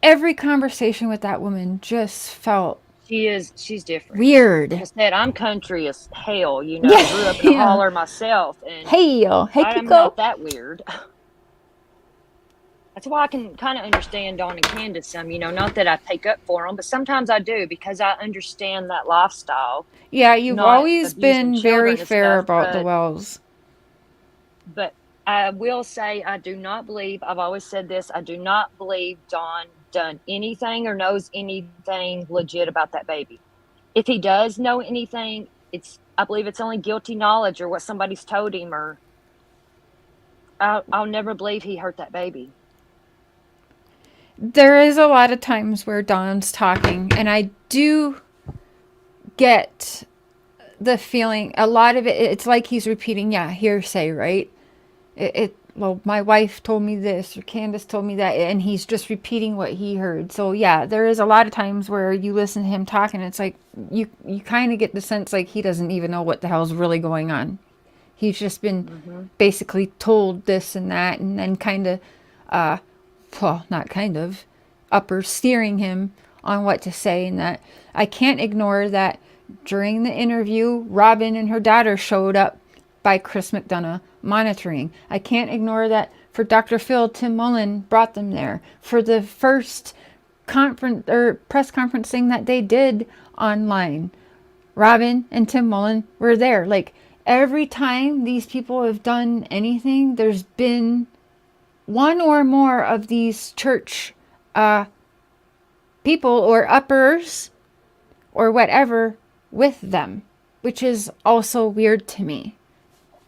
every conversation with that woman just felt She's different. Like I Weird. said, I'm country as hell, you know, grew Yeah, up in a yeah. holler myself, and Hey, yo. Hey, I'm Kiko. not that weird. That's why I can kind of understand Dawn and Candace some, you know, not that I take up for them, but sometimes I do because I understand that lifestyle, Yeah, you've not always abusing been very children and fair stuff, about the Wells. but I will say I do not believe, I've always said this, I do not believe Dawn done anything or knows anything legit about that baby. If he does know anything, I believe it's only guilty knowledge or what somebody's told him, or I'll never believe he hurt that baby. There is a lot of times where Don's talking, and I do get the feeling, a lot of it's like he's repeating, yeah, hearsay, right? Well, my wife told me this, or Candace told me that, and he's just repeating what he heard. So yeah, there is a lot of times where you listen to him talking, it's like you kind of get the sense like he doesn't even know what the hell's really going on. He's just been Mm-hmm. basically told this and that, and then kind of, well, not kind of, upper steering him on what to say. And that I can't ignore that during the interview, Robin and her daughter showed up by Chris McDonough monitoring. I can't ignore that for Dr. Phil, Tim Mullen brought them there. For the first conference or press conference thing that they did online, Robin and Tim Mullen were there. Like every time these people have done anything, there's been one or more of these church people or uppers or whatever with them, which is also weird to me.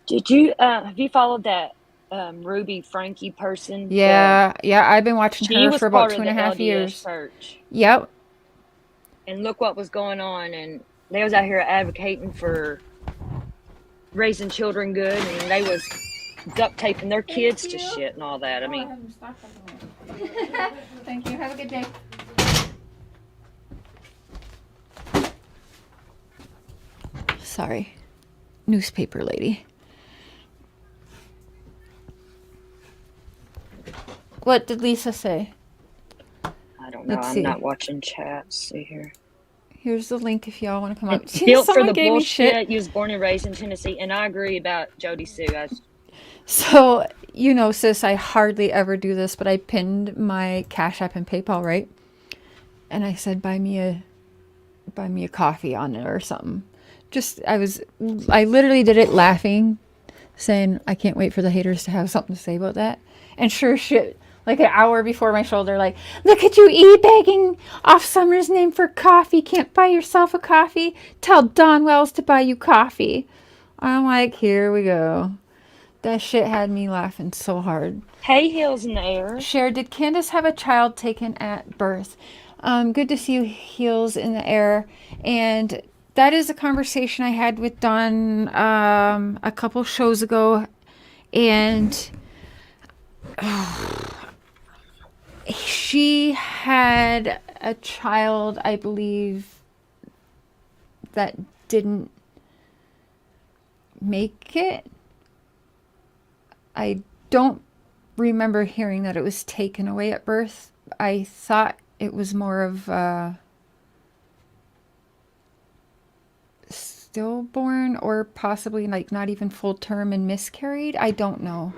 Did you have you followed that Ruby Frankie person? Yeah, I've been watching She her was for about part two of and the a half LDS years. church, Yep. and look what was going on, and they was out here advocating for raising children good, and they was duct taping their kids to shit and all that. I mean, Thank you. Have a good day. Sorry. Newspaper lady. What did Lisa say? I don't know. Let's I'm see. not watching chat. See here. Here's the link if y'all want to come And up. built for Someone the gave me shit. bullshit. You was born and raised in Tennessee, and I agree about Jody Sue. So, you know, sis, I hardly ever do this, but I pinned my Cash App and PayPal, right? And I said, buy me a coffee on it or something. I literally did it laughing, saying, I can't wait for the haters to have something to say about that. And sure shit, like an hour before my shoulder, like, look at you e-bagging off Summer's name for coffee. Can't buy yourself a coffee? Tell Don Wells to buy you coffee. I'm like, here we go. That shit had me laughing so hard. Hay Hills in the air. Cher, did Candace have a child taken at birth? Good to see you, Heels in the air. And that is a conversation I had with Dawn a couple shows ago. And she had a child, I believe, that didn't make it. I don't remember hearing that it was taken away at birth. I thought it was more of stillborn or possibly like not even full term and miscarried. I don't know.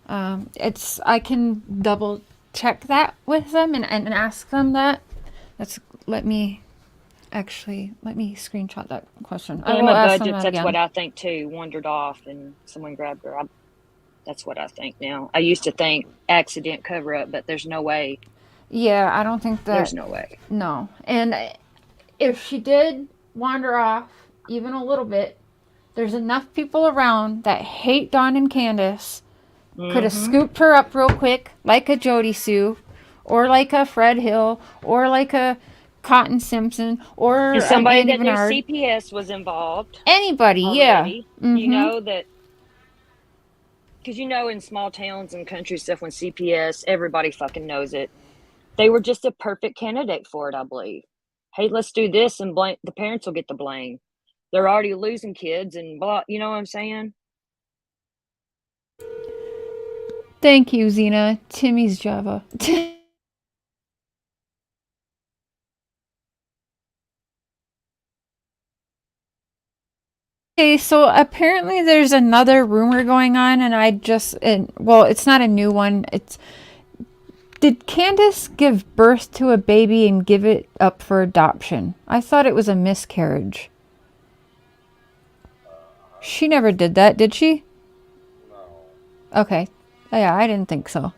I can double check that with them and ask them that. Let me screenshot that question. I will Emma ask them Budgets, that that's again. what I think too. Wandered off and someone grabbed her. That's what I think now. I used to think accident cover up, but there's no way. Yeah, I don't think that. There's no way. No. And if she did wander off even a little bit, there's enough people around that hate Dawn and Candace could have scooped her up real quick, like a Jody Sue, or like a Fred Hill, or like a Cotton Simpson, or And somebody Andy that knew Bernard. CPS was involved. Anybody, already. yeah. You know that, because you know in small towns and country stuff, when CPS, everybody fucking knows it. They were just a perfect candidate for it, I believe. Hey, let's do this, and blame the parents will get the blame. They're already losing kids and blah. You know what I'm saying? Thank you, Zena. Timmy's Java. Okay, so apparently there's another rumor going on, and well, it's not a new one. Did Candace give birth to a baby and give it up for adoption? I thought it was a miscarriage. She never did that, did she? No. Okay. Yeah, I didn't think so.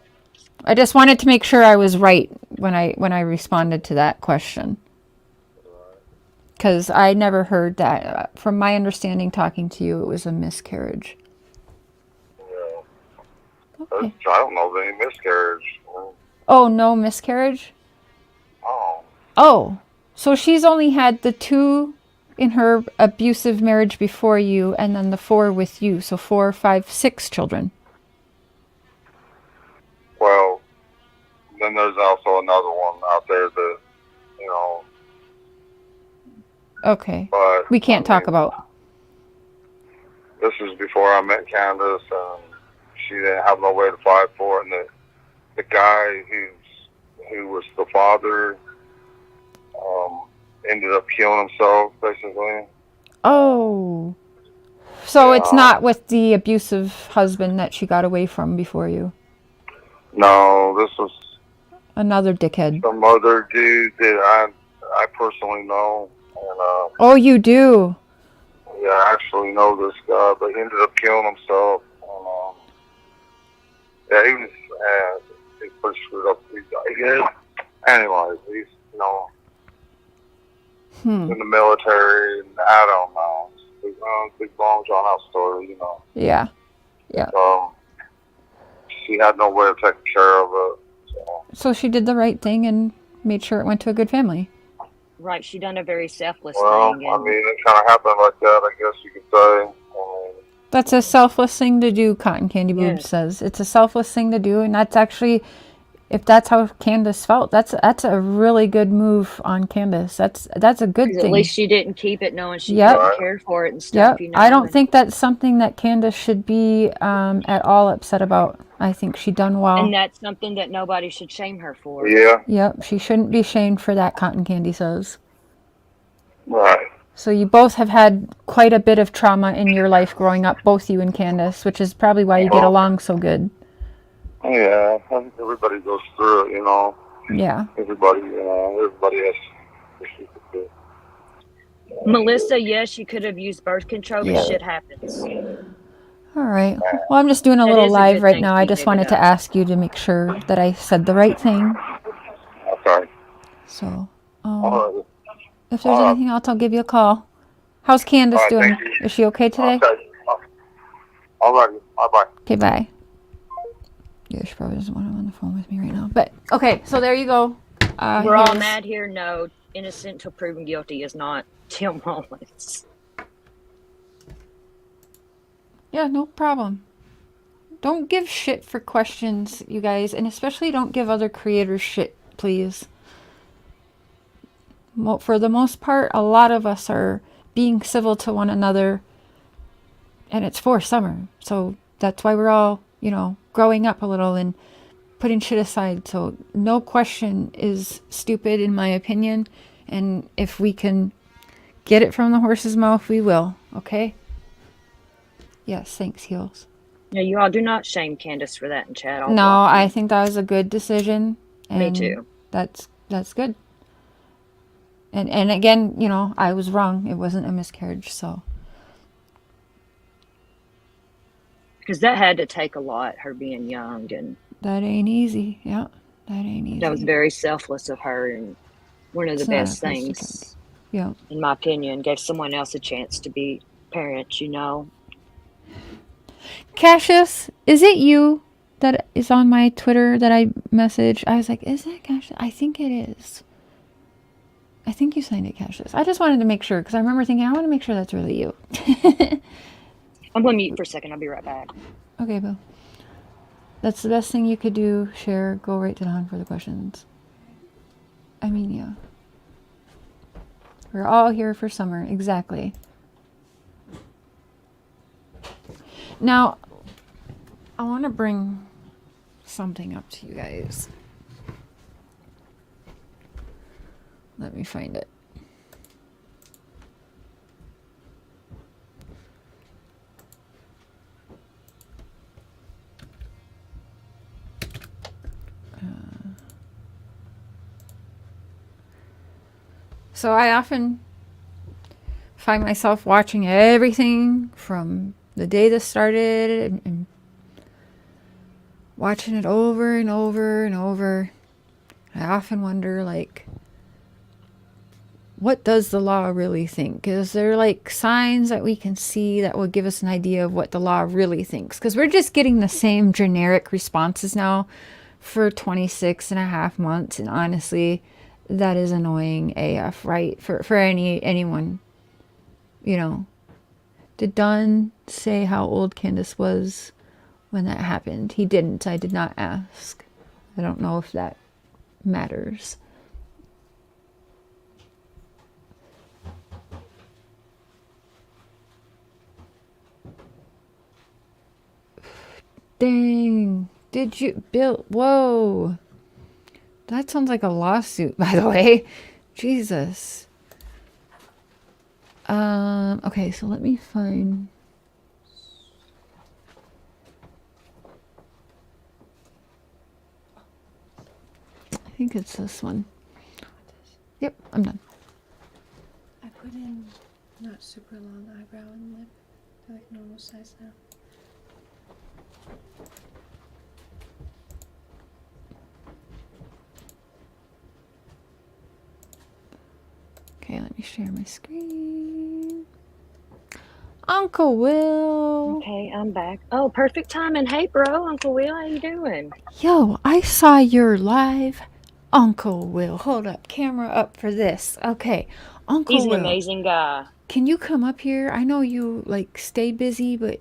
I just wanted to make sure I was right when I responded to that question. Because I never heard that. From my understanding, talking to you, it was a miscarriage. Yeah. Okay. I don't know of any miscarriage. Oh, no miscarriage? Oh. Oh, so she's only had the 2 in her abusive marriage before you, and then the 4 with you. So 4, 5, 6 children. Well, then there's also another one out there that, you know. Okay. But We can't talk about. This is before I met Candace, and she didn't have no way to fight for it. And the guy who was the father ended up killing himself, basically. Oh. So Yeah. it's not with the abusive husband that she got away from before you. No, this was Another dickhead. some other dude that I personally know, and Oh, you do? yeah, I actually know this guy, but he ended up killing himself. And, yeah, he's pretty screwed up. Anyways, he's in the military, and I don't know. It's a big long drawn out story, Yeah. Yeah. She had no way of taking care of it. So she did the right thing and made sure it went to a good family. Right, she done a very selfless Well, thing. I And mean, it kind of happened like that, I guess you could say. That's a selfless thing to do, Cotton Candy Boob Yes. says. It's a selfless thing to do, and that's actually, if that's how Candace felt, that's a really good move on Candace. That's a good 'cause thing. at least she didn't keep it knowing she Yep. couldn't care for it and stuff, Yep. I don't think that's something that Candace should be at all upset about. I think she done well. And that's something that nobody should shame her for. Yeah, Yep. She shouldn't be shamed for that, Cotton Candy says. right. So you both have had quite a bit of trauma in your life growing up, both you and Candace, which is probably why you get along so good. Yeah, I think everybody goes through it, Yeah. Everybody has issues with it. Melissa, yes, you could have used birth control, but Yeah. shit happens. All right. Well, I'm just doing a That little is a live good right thing now. to I keep just it wanted to up. ask you to make sure that I said the right thing. Okay. So, All right. if there's anything else, I'll give you a call. How's Candace All right, doing? thank you. Is she okay today? Okay. All right. Bye-bye. Okay, bye. Yeah, she probably doesn't want him on the phone with me right now. But, okay, so there you go. We're all here's- mad here. No, innocent till proven guilty is not Tim Rollins. Yeah, no problem. Don't give shit for questions, you guys. And especially don't give other creators shit, please. Well, for the most part, a lot of us are being civil to one another. And it's for summer. So that's why we're all, growing up a little and putting shit aside. So no question is stupid in my opinion. And if we can get it from the horse's mouth, we will. Okay? Yes, thanks, Heels. No, you all do not shame Candace for that in chat. I'll No, block I you. think that was a good decision. Me And too. That's good. And again, I was wrong. It wasn't a miscarriage, so. Because that had to take a lot, her being young, and That ain't easy. Yeah, that ain't easy. that was very selfless of her, and one of the It's not best a place to things, Yeah. in my opinion, gave someone else a chance to be parents, Cassius, is it you that is on my Twitter that I messaged? I was like, is that Cassius? I think it is. I think you signed it, Cassius. I just wanted to make sure because I remember thinking, I want to make sure that's really you. I'm going to mute for a second. I'll be right back. Okay, Bill. That's the best thing you could do. Share, go right to Don for the questions. I mean, yeah. We're all here for summer. Exactly. Now, I want to bring something up to you guys. Let me find it. So I often find myself watching everything from the day this started and watching it over and over and over. I often wonder, like, what does the law really think? Is there like signs that we can see that will give us an idea of what the law really thinks? Because we're just getting the same generic responses now for 26 and a half months. And honestly, that is annoying AF, right? For anyone, you know. Did Don say how old Candace was when that happened? He didn't. I did not ask. I don't know if that matters. Dang. Did you, Bill? Whoa. That sounds like a lawsuit, by the way. Jesus. Okay, so let me find. I think it's this one. Yep, I'm done. I put in not super long eyebrow and lip. They're like normal size now. Okay, let me share my screen. Uncle Will. Okay, I'm back. Oh, perfect timing. Hey, bro, Uncle Will, how you doing? Yo, I saw your live. Uncle Will. Hold up. Camera up for this. Okay. Uncle He's an Will. amazing guy. Can you come up here? I know you like stay busy, but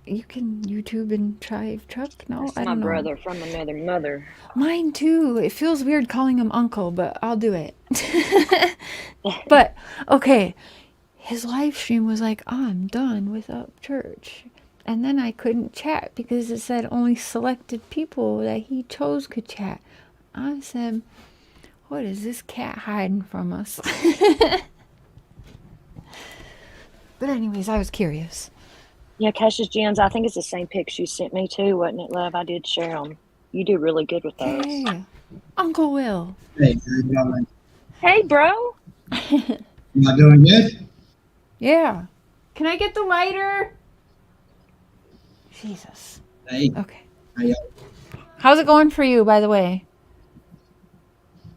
you can YouTube and drive truck? No, That's I my don't know. brother from another mother. Mine too. It feels weird calling him uncle, but I'll do it. But okay, his live stream was like, I'm done with Up Church. And then I couldn't chat because it said only selected people that he chose could chat. I said, what is this cat hiding from us? But anyways, I was curious. Yeah, Cassius Jams, I think it's the same pics you sent me too, wasn't it, love? I did share them. You do really good with those. Hey, Uncle Will. Hey, how you doing? Hey, bro. Am I doing good? Yeah. Can I get the lighter? Jesus. Hey, Okay. how y'all? How's it going for you, by the way?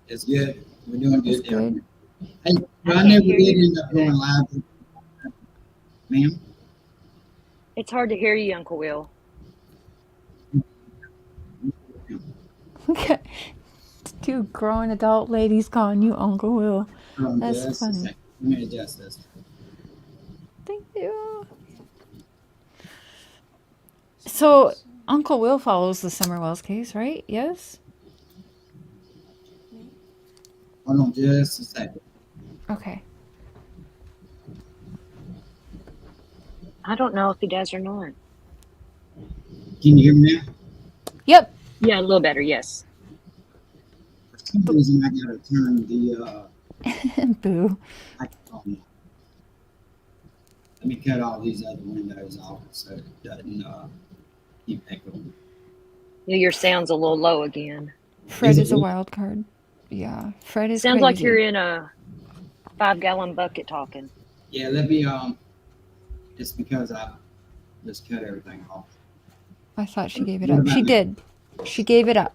It's good. We're doing It's good down good. here. Hey, I can't never hear did you. end up going live. Ma'am? It's hard to hear you, Uncle Will. Two grown adult ladies calling you Uncle Will. That's Just a funny. second. Let me adjust this. Thank you. So, Uncle Will follows the Summerwells case, right? Yes? Hold on just a second. Okay. I don't know if he does or not. Can you hear me now? Yep. Yeah, a little better, yes. For some reason, I gotta turn the Boo. microphone off. Let me cut all these other windows off so it doesn't keep echoing. Yeah, your sound's a little low again. Fred Is it is a me? wild card. Yeah. Fred is Sounds crazy. like you're in a 5-gallon bucket talking. Yeah, let me it's because I just cut everything off. I thought she gave it What up. She about now? did. She gave it up.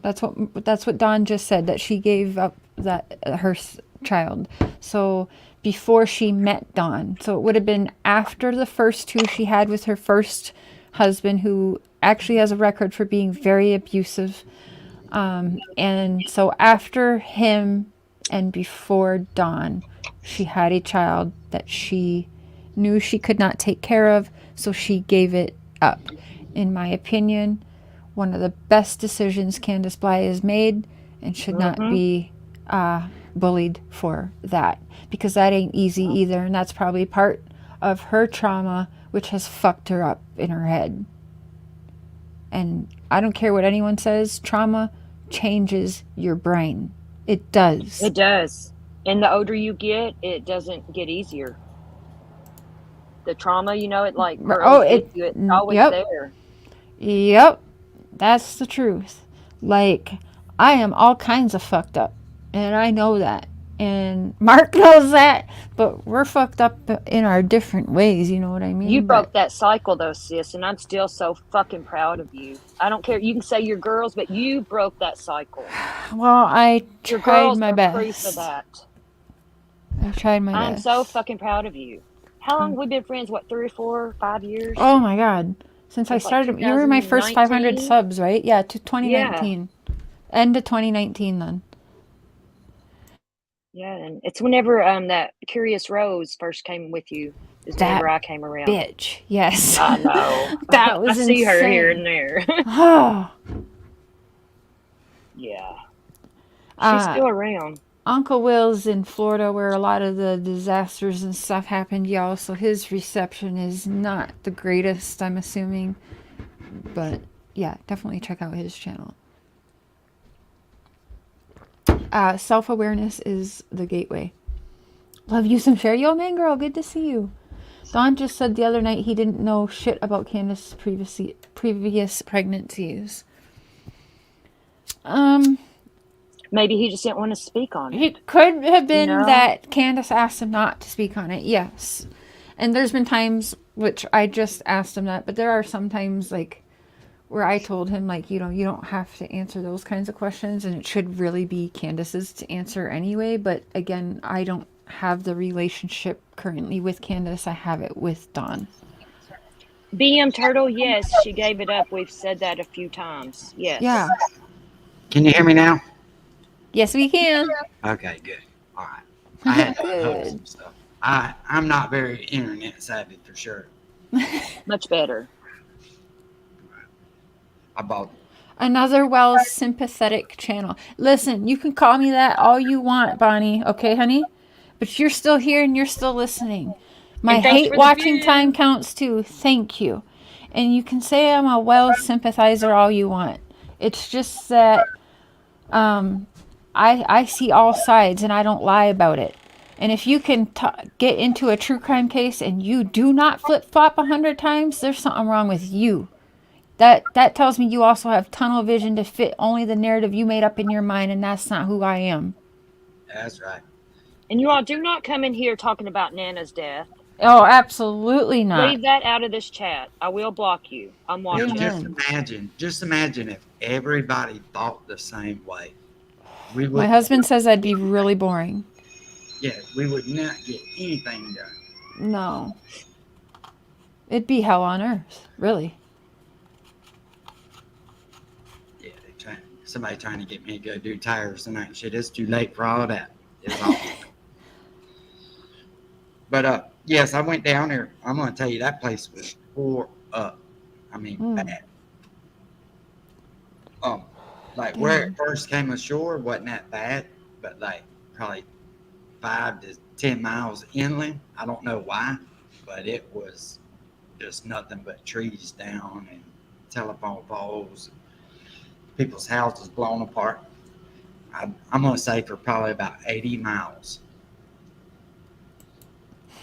That's what Dawn just said, that she gave up that her child. So before she met Dawn. So it would have been after the first two she had with her first husband, who actually has a record for being very abusive. And so after him and before Dawn, she had a child that she knew she could not take care of, so she gave it up. In my opinion, one of the best decisions Candace Bly has made, and should not be bullied for that, because that ain't easy either, and that's probably part of her trauma, which has fucked her up in her head. And I don't care what anyone says, trauma changes your brain. It does. It does. And the older you get, it doesn't get easier. The trauma, it like grows with you. It's always there. Yep, that's the truth. Like, I am all kinds of fucked up, and I know that. And Mark knows that, but we're fucked up in our different ways, you know what I mean? You But broke that cycle though, sis, and I'm still so fucking proud of you. I don't care. You can say you're girls, but you broke that cycle. well, I Your tried girls my are proof of best. that. I tried my I'm best. so fucking proud of you. How long have we been friends? What, 3 or 4, 5 years? Oh my god. Since I Since like started, you were my first 500 2019? subs, right? Yeah, to Yeah. 2019. End of 2019 then. Yeah, and it's whenever that Curious Rose first came with you is That whenever I came around. bitch. Yes. I know. That I was see her here and insane. there. Oh. Yeah. She's still around. Uncle Will's in Florida where a lot of the disasters and stuff happened, y'all, so his reception is not the greatest, I'm assuming. But yeah, definitely check out his channel. Self-awareness is the gateway. Love you some share. Yo, man, girl, good to see you. Don just said the other night he didn't know shit about Candace's previous pregnancies. Maybe he just didn't want to speak on it. It could have been You know? that Candace asked him not to speak on it, yes. And there's been times which I just asked him that, but there are some times like where I told him like, you know, you don't have to answer those kinds of questions and it should really be Candace's to answer anyway. But again, I don't have the relationship currently with Candace. I have it with Dawn. BM Turtle, yes, she gave it up. We've said that a few times. Yes. Yeah. Can you hear me now? Yes, we can. Okay, good. All right. I had to Good. notice some stuff. I'm not very internet savvy for sure. Much better. I bought Another well sympathetic channel. Listen, you can call me that all you want, Bonnie. Okay, honey? But you're still here and you're still listening. My And thanks hate for the watching view. time counts too. Thank you. And you can say I'm a well sympathizer all you want. It's just that I see all sides and I don't lie about it. And if you can get into a true crime case and you do not flip-flop 100 times, there's something wrong with you. That tells me you also have tunnel vision to fit only the narrative you made up in your mind, and that's not who I am. That's right. And you all do not come in here talking about Nana's death. Oh, absolutely not. Leave that out of this chat. I will block you. I'm Now, watching. Amen. just imagine if everybody thought the same way. We would, My husband says that'd be really boring. yeah, we would not get anything done. No. It'd be hell on earth, really. Yeah, somebody trying to get me to go do tires tonight. Shit, it's too late for all that. It's all. But yes, I went down there. I'm gonna tell you that place was tore up. I mean, bad. Like where it first came ashore wasn't that bad, but like probably 5 to 10 miles inland. I don't know why, but it was just nothing but trees down and telephone poles, people's houses blown apart. I'm gonna say for probably about 80 miles.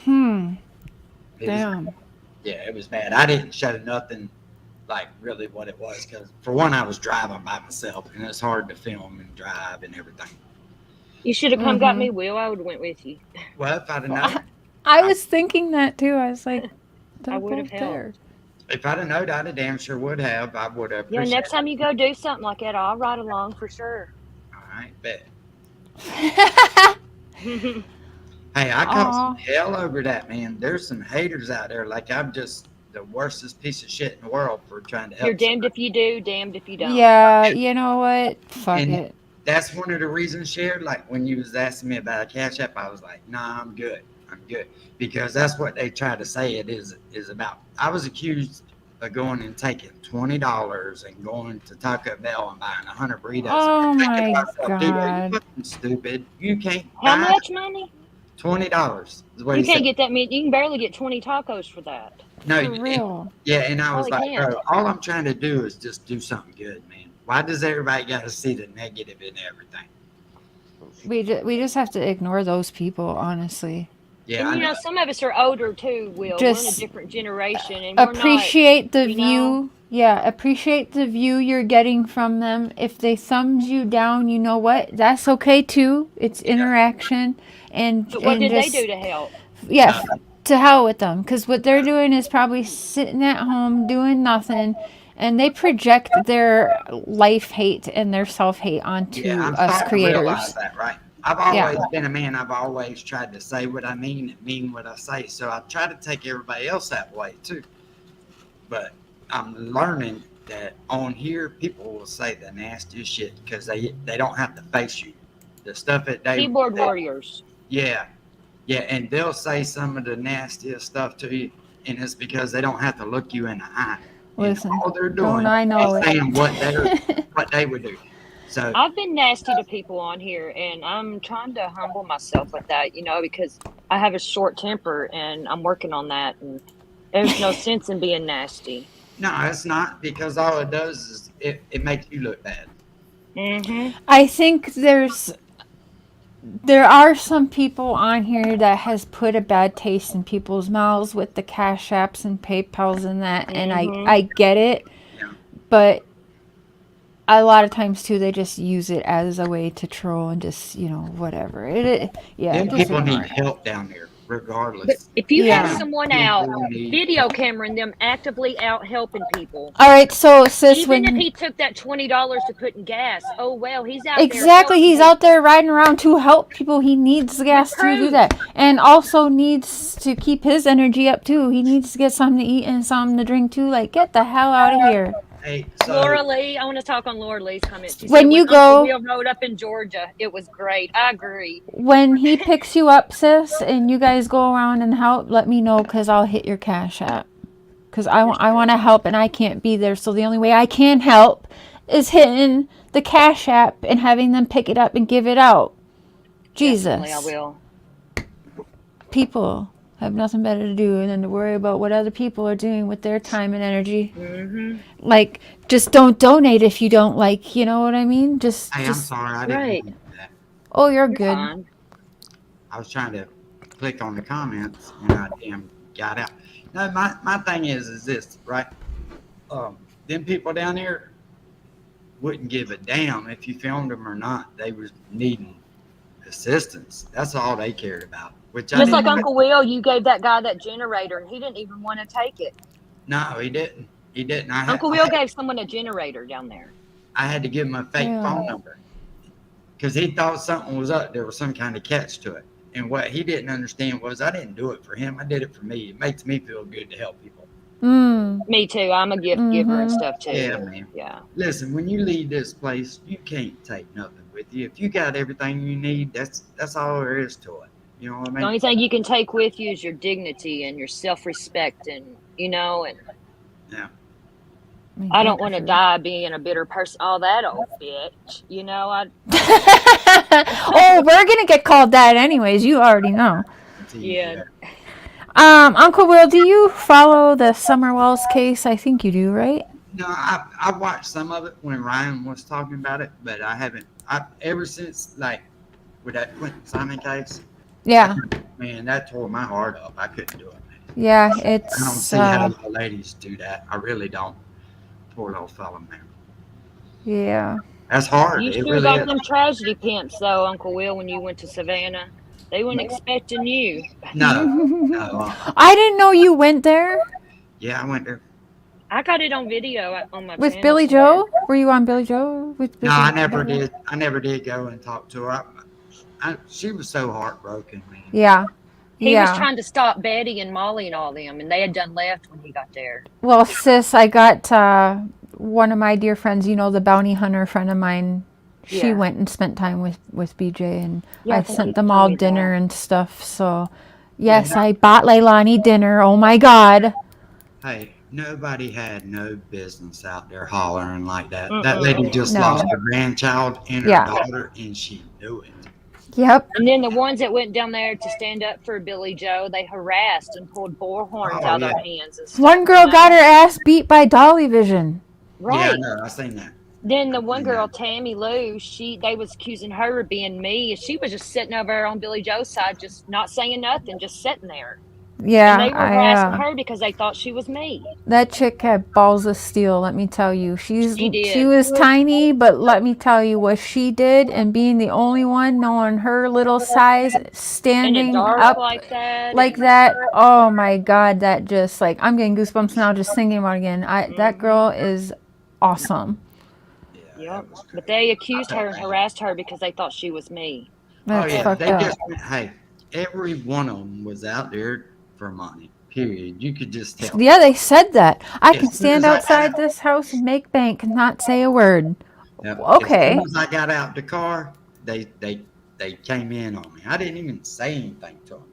It was- Damn. yeah, it was bad. I didn't show nothing like really what it was because for one, I was driving by myself and it's hard to film and drive and everything. You should have come got me, Will. I would have went with you. Well, if I'd have known, I was thinking that too. I was like, I would have they're both there. helped. if I'd have known, I'd have damn sure would have. I would have. Yeah, next time you go do something like that, I'll ride along for sure. All right, bet. Hey, I caught some hell over that, man. There's some haters out there. Like I'm just the worstest piece of shit in the world for trying to help. You're damned if you do, damned if you don't. Yeah, you know what? Fuck And it. that's one of the reasons, shared. Like when you was asking me about a cash app, I was like, nah, I'm good. I'm good. Because that's what they try to say it is about. I was accused of going and taking $20 and going to Taco Bell and buying 100 burritos. Oh I'm thinking my to myself, dude, are you God. fucking stupid? You can't How buy much money? $20 is what You he can't said. get that many. You can barely get 20 tacos for that. No, For real. yeah, and I was Probably like, can't. bro, all I'm trying to do is just do something good, man. Why does everybody got to see the negative in everything? We just have to ignore those people, honestly. Yeah, And some of us are older too, Will. We're in a Just different generation, and we're Appreciate the you view know? Yeah, appreciate the view you're getting from them. If they thumbs you down, you know what? That's okay too. It's interaction, and But what did they just do to help? yeah, No, to hell with them. Because what they're doing is probably sitting at home doing nothing, and they project their life hate and their self hate yeah, onto I'm us starting to realize creators. that, right? I've Yeah. always been a man. I've always tried to say what I mean and mean what I say. So I try to take everybody else that way too. But I'm learning that on here, people will say the nastiest shit because they don't have to face you. The stuff that Keyboard warriors. yeah, yeah, and they'll say some of the nastiest stuff to you, and it's because they don't have to look you in the eye. And Listen, all they're don't doing I know is it? saying what they would do. So I've been nasty to people on here, and I'm trying to humble myself with that, because I have a short temper, and I'm working on that. And there's no sense in being nasty. no, it's not because all it does is it makes you look bad. I think there are some people on here that has put a bad taste in people's mouths with the cash apps and PayPals and that, and I get it, Yeah. but a lot of times too they just use it as a way to troll and just whatever yeah, Them just people ignore need it. help down there, But regardless. if you Yeah. have someone People out need video cameraing them actively out helping people, All right, so sis, even if when he took that $20 to put in gas, oh well, he's out there exactly helping he's out people there riding around to help people, he needs the with gas to do proof. that, and also needs to keep his energy up too. He needs to get something to eat and something to drink too. Like, get the hell out of here. Hey, Laura so Lee, I want to talk on Laura Lee's comment. She When said you when Uncle go- Will rode up in Georgia, it was great. I agree. When he picks you up, sis, and you guys go around and help, let me know, because I'll hit your cash app. Because I want to help and I can't be there. So the only way I can help is hitting the cash app and having them pick it up and give it out. Definitely, I Jesus. will. People have nothing better to do than to worry about what other people are doing with their time and energy. Like, just don't donate if you don't like, you know what I mean? Just hey, I'm sorry, I didn't Right. mean to do that. oh, you're You're good. fine. I was trying to click on the comments and I damn got out. No, my thing is this, right? Them people down there wouldn't give a damn if you filmed them or not. They was needing assistance. That's all they cared about. Which I Just didn't. like Uncle Will, you gave that guy that generator, and he didn't even want to take it. No, he didn't. He didn't. Uncle Will gave someone a generator down there. I had to give him a fake Yeah. phone number because he thought something was up. There was some kind of catch to it. And what he didn't understand was I didn't do it for him. I did it for me. It makes me feel good to help people. Me too. I'm a gift giver and stuff too. Yeah, man. Yeah. Listen, when you leave this place, you can't take nothing with you. If you got everything you need, that's all there is to it. You know what I The mean? only thing you can take with you is your dignity and your self-respect, and and Yeah. I don't want to die being a bitter person. Oh, that old bitch. Oh, we're gonna get called that anyways. You already know. Yeah. Uncle Will, do you follow the Summerwells case? I think you do, right? No, I watched some of it when Ryan was talking about it, but I haven't. Ever since like with that Quentin Simon case, Yeah. man, that tore my heart up. I couldn't do it. Yeah, I don't it's see how the ladies do that. I really don't. Poor little fella, man. yeah. That's hard. You It sure really got is. them tragedy pimps though, Uncle Will, when you went to Savannah. They weren't expecting you. No. I didn't know you went there Yeah, I went there. I got it on video on my with channel Billy somewhere. Joe. Were you on Billy Joe with Billy? No, I never did. I never did go and talk to her. She was so heartbroken, man. Yeah. He yeah. was trying to stop Betty and Molly and all them, and they had done left when he got there. Well, sis, I got one of my dear friends, the bounty hunter friend of mine. She Yeah. went and spent time with BJ, and Yeah, I I think sent you them told all me dinner that. and stuff. So, yes, I bought Leilani dinner. Oh my God. Hey, nobody had no business out there hollering like that. Mm-mm. That lady just No. lost her grandchild and her Yeah. daughter, and she knew it. Yep. And then the ones that went down there to stand up for Billy Joe, they harassed and pulled bull horns Oh, out yeah. of their hands and stuff. One girl got her ass beat by Dolly Vision. Yeah, Right. I know. I seen that. Then the one Yeah. girl, Tammy Lou, they was accusing her of being me, and she was just sitting over there on Billy Joe's side, just not saying nothing, just sitting there. Yeah, And they were harassing her because they thought she was me. that chick had balls of steel, let me tell you. She She did. was tiny, but let me tell you what she did, and being the only one knowing her little size, In the standing dark up like that. like And that. Oh my God, that just like I'm getting goosebumps now just thinking about it again. That girl is awesome. Yeah, yep. that was But crazy. they accused her and harassed her because they thought she was me. Oh That's yeah, fucked they up. just hey, every one of them was out there for money. Period. You could just tell. Yeah, they said that. I can As soon stand as I got outside out, this house and make bank and not say a word. yep, as soon Okay. as I got out the car, they came in on me. I didn't even say anything to them.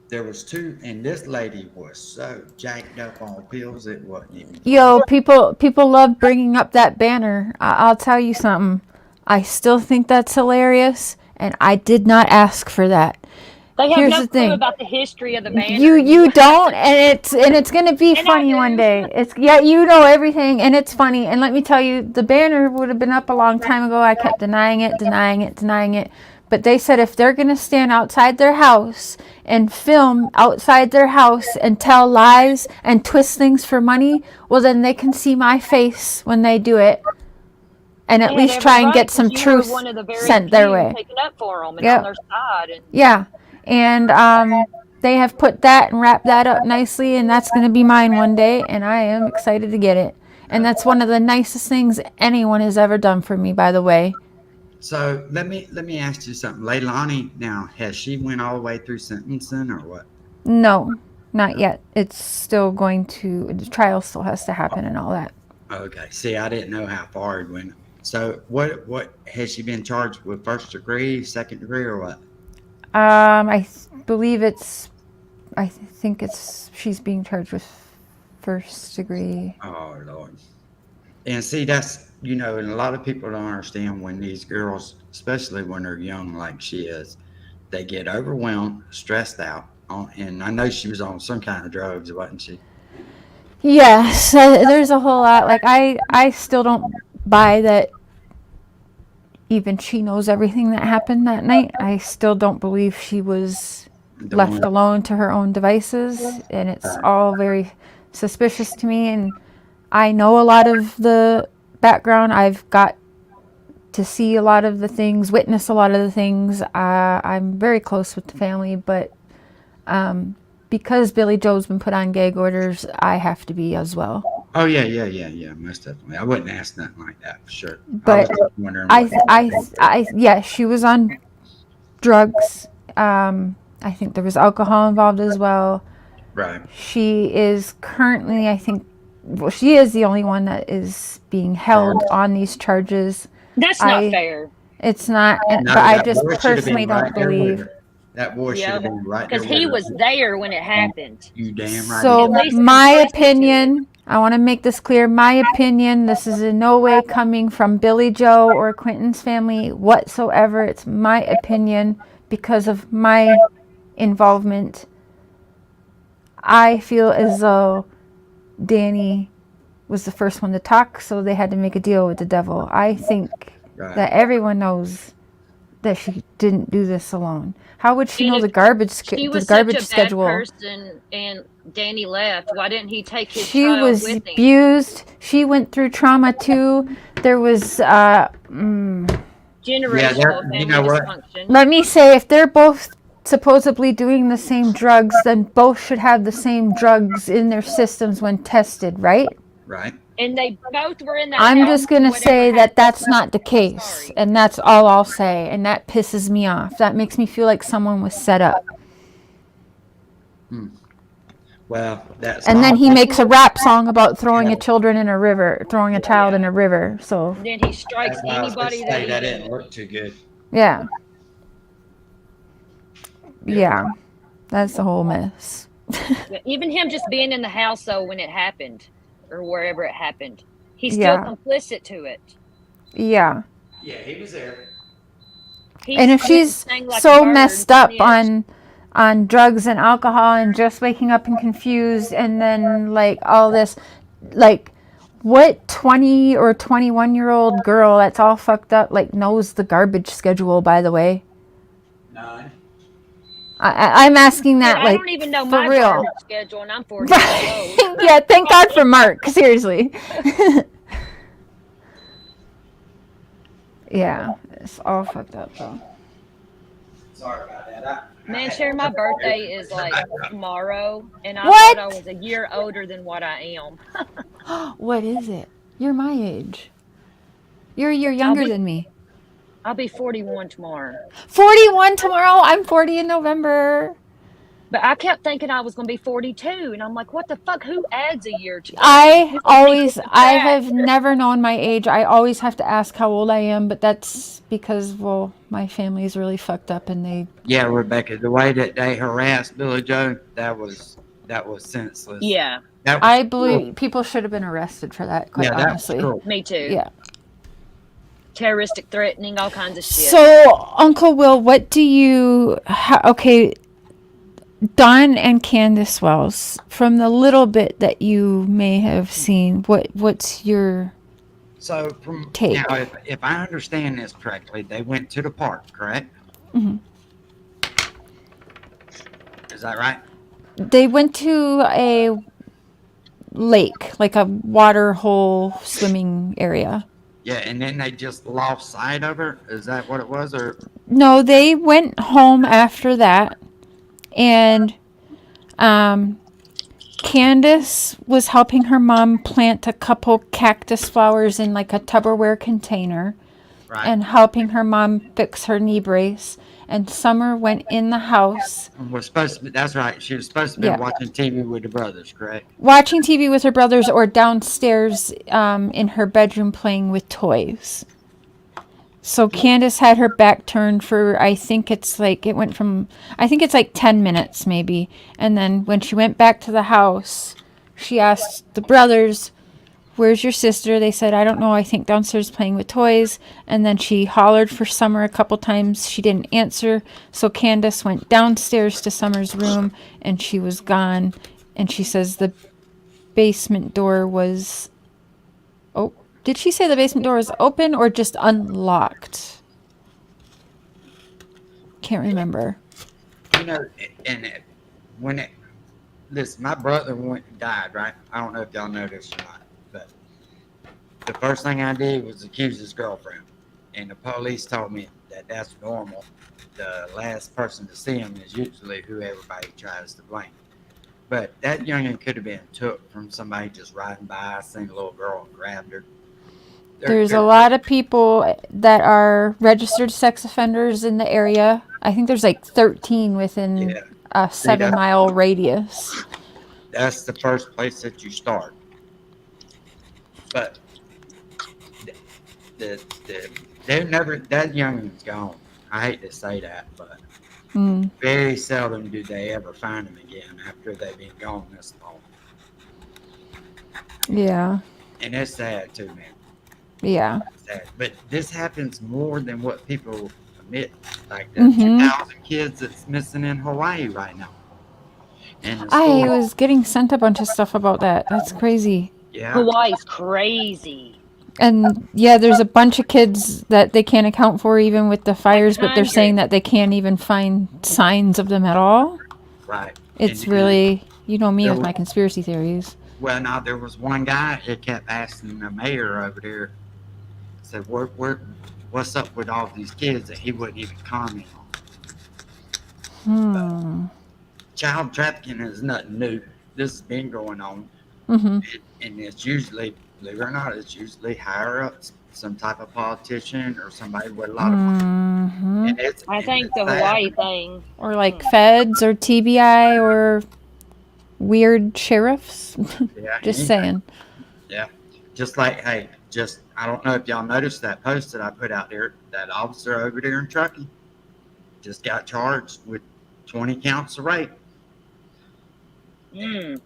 There was two, and this lady was so jacked up on pills it wasn't even funny. Yo, people love bringing up that banner. I'll tell you something. I still think that's hilarious, and I did not ask for that. They have Here's no the clue thing. about the history of the banner. You don't, and it's gonna be And I funny one do. day. It's you know everything, and it's funny. And let me tell you, the banner would have been up a long time ago. I kept denying it. But they said if they're gonna stand outside their house and film outside their house and tell lies and twist things for money, well then they can see my face when they do it, and at They had least every try and right, get some 'cause you were truth one of the very sent their few way. taking up for them and on Yep. their side. And Yeah, and they have put that and wrapped that up nicely, and that's going to be mine one day, and I am excited to get it. And that's one of the nicest things anyone has ever done for me, by the way. So let me ask you something. Leilani, now has she went all the way through sentencing or what? No, not yet. It's still going to, the trial still has to happen and all that. Okay. See, I didn't know how far it went. So what has she been charged with? First degree, second degree, or what? I believe she's being charged with first degree. Oh Lord. And see, that's and a lot of people don't understand when these girls, especially when they're young like she is, they get overwhelmed, stressed out. And I know she was on some kind of drugs, wasn't she? Yes, there's a whole lot. Like I still don't buy that even she knows everything that happened that night. I still don't believe she was The left one- alone to her own devices, and it's all very suspicious to me. And I know a lot of the background. I've got to see a lot of the things, witness a lot of the things. I'm very close with the family, but because Billy Joe's been put on gag orders, I have to be as well. Oh yeah, most definitely. I wouldn't ask nothing like that for sure. But I was just wondering. What yeah, she was on drugs. I think there was alcohol involved as well. right. She is currently, I think, well, she is the only one that is being held on these charges. that's not fair. It's not, No, but I that just boy should have personally been right don't there with believe. her. That boy should Yeah, have been right there because with he her. was there when it happened. You damn right. So At least my confessed to it. opinion, I want to make this clear. My opinion, this is in no way coming from Billy Joe or Quentin's family whatsoever. It's my opinion because of my involvement. I feel as though Danny was the first one to talk, so they had to make a deal with the devil. I think Right. that everyone knows that she didn't do this alone. How would she And know if the garbage She was garbage such a schedule? bad person, and Danny left. Why didn't he take his She child was with him? abused. She went through trauma too. There was Generational you family know what? dysfunction. let me say, if they're both supposedly doing the same drugs, then both should have the same drugs in their systems when tested, right? Right. And they both were in that I'm house just when gonna whatever say that happened. that's not the I'm case, sorry. and that's all I'll say, and that pisses me off. That makes me feel like someone was set up. Well, that's. And then all. he makes a rap song about throwing a child in a river. So And then he strikes That's why I was gonna anybody say that that didn't look too good. yeah, that's the whole mess. even him just being in the house though when it happened or wherever it happened, he's still Yeah. complicit to it. Yeah. Yeah, he was there. And if she's sang like a so bird messed up and on drugs and alcohol and just waking up and confused and then like all this, like what 20 or 21-year-old girl that's all fucked up like knows the garbage schedule, by the way? None. I'm asking Dude, that I like don't even know for my real. garbage schedule, and I'm 40 years old. Yeah, thank God for Mark. Seriously. Yeah, it's all fucked up though. Sorry about that. I Man, had Sherry, my birthday is like somebody- tomorrow, and I thought I What? was a year older than what I am. What is it? You're my age. You're a year I'll younger be than me. I'll be 41 tomorrow. 41 tomorrow. I'm 40 in November. But I kept thinking I was going to be 42, and I'm like, what the fuck? Who adds a year to their age? I Who even always, I subtract? have never known my age. I always have to ask how old I am, but that's because, well, my family is really fucked up and they, Yeah, Rebecca, the way that they harassed Billy Joe, that was senseless. Yeah, That was I cruel. believe people should have been arrested for that, quite Yeah, that was honestly. cruel. me too. Yeah. Terroristic threatening, all kinds of shit. So, Uncle Will, what do you, okay, Don and Candace Wells, from the little bit that you may have seen, what's your So from take? now, if I understand this correctly, they went to the park, correct? Mhm. Is that right? They went to a lake, like a water hole swimming area. Yeah, and then they just lost sight of her. Is that what it was, or No, they went home after that, and Candace was helping her mom plant a couple cactus flowers in like a Tupperware container, right? and helping her mom fix her knee brace. And Summer went in the house And we're supposed to be, that's right. She was supposed to be Yeah. watching TV with the brothers, correct? watching TV with her brothers or downstairs in her bedroom playing with toys. So Candace had her back turned for, I think it's like 10 minutes maybe. And then when she went back to the house, she asked the brothers, "Where's your sister?" They said, "I don't know, I think downstairs playing with toys." And then she hollered for Summer a couple times. She didn't answer. So Candace went downstairs to Summer's room and she was gone. And she says the basement door was, oh, did she say the basement door was open or just unlocked? Can't remember. You know, and when it, listen, my brother died, right? I don't know if y'all know this or not, but the first thing I did was accuse his girlfriend, and the police told me that that's normal. The last person to see him is usually who everybody tries to blame. But that youngin' could have been took from somebody just riding by, seen a little girl and grabbed her. There's a lot of people that are registered sex offenders in the area. I think there's like 13 within Yeah. a 7-mile radius. That's the first place that you start. But they're never, that youngin's gone. I hate to say that, but Mm, very seldom do they ever find them again after they've been gone this long. yeah, And it's sad too, man. yeah. It's sad. But this happens more than what people admit. Like the Mhm. 2,000 kids that's missing in Hawaii right now. And the I school, was getting sent a bunch of stuff about that. That's crazy. yeah, Hawaii's crazy. And yeah, there's a bunch of kids that they can't account for even with the fires, but they're saying that they can't even find signs of them at all. right. It's And- really, you know me there with was- my conspiracy theories. Well, now there was one guy that kept asking the mayor over there, said, what's up with all these kids that he wouldn't even comment on. Child trafficking is nothing new. This has been going on. Mm-hmm. And it's usually, believe it or not, it's usually higher ups, some type of politician or somebody with a lot of money. Mm-hmm. And I think the sad. Hawaii thing. Or like feds or TBI or weird sheriffs. Yeah, Just anyway. saying. Yeah. Just like, hey, I don't know if y'all noticed that post that I put out there. That officer over there in Truckee just got charged with 20 counts of rape. Mm.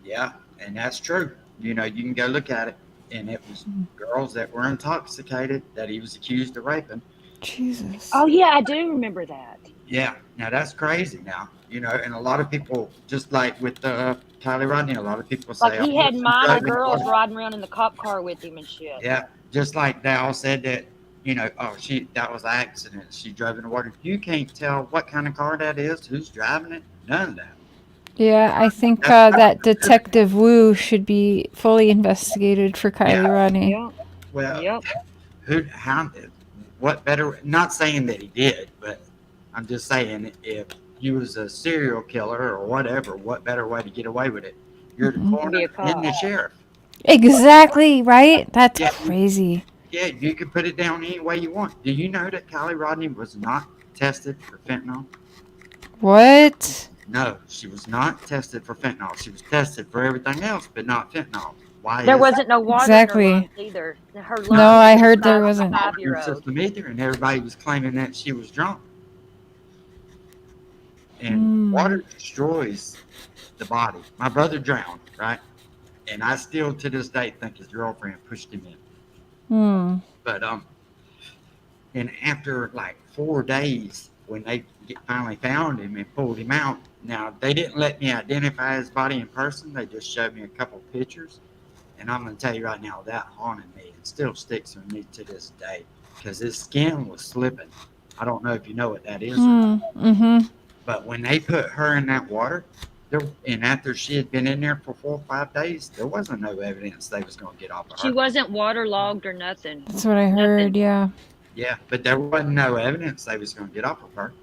Yeah, and that's true. You know, you can go look at it. And it was girls that were intoxicated that he was accused of raping. Jesus. Oh yeah, I do remember that. Yeah, now that's crazy now. You know, and a lot of people, just like with Kylie Rodney, a lot of people say, Like he "Oh, had he's minor driving girls cars." riding around in the cop car with him and shit. Yeah, just like they all said that that was an accident. She drove in the water. You can't tell what kind of car that is, who's driving it, none of that. Yeah, I think That's- that Detective Wu should be fully investigated for Kylie Yeah. Rodney. Yep. Well, Yep. what better, not saying that he did, but I'm just saying if you was a serial killer or whatever, what better way to get away with it? You're the Mhm. Be coroner a and the cop. sheriff. Exactly, right? That's Yeah. crazy. Yeah, you can put it down any way you want. Do you know that Kylie Rodney was not tested for fentanyl? What? No, she was not tested for fentanyl. She was tested for everything else, but not fentanyl. Why There is wasn't no water Exactly. in her lungs either. Her lungs No, I were heard the there size of a wasn't. her 5-year-old. system either? And everybody was claiming that she was drunk. And water destroys the body. My brother drowned, right? And I still to this day think his girlfriend pushed him in. But and after like 4 days, when they finally found him and pulled him out, now they didn't let me identify his body in person. They just showed me a couple pictures, and I'm gonna tell you right now that haunted me. It still sticks with me to this day because his skin was slipping. I don't know if you know what that is, or not, Mm-hmm. but when they put her in that water, and after she had been in there for 4 or 5 days, there wasn't no evidence they was gonna get off of She her. wasn't waterlogged or nothing. That's what I heard, yeah. Yeah, but there wasn't no evidence they was going to get off of her.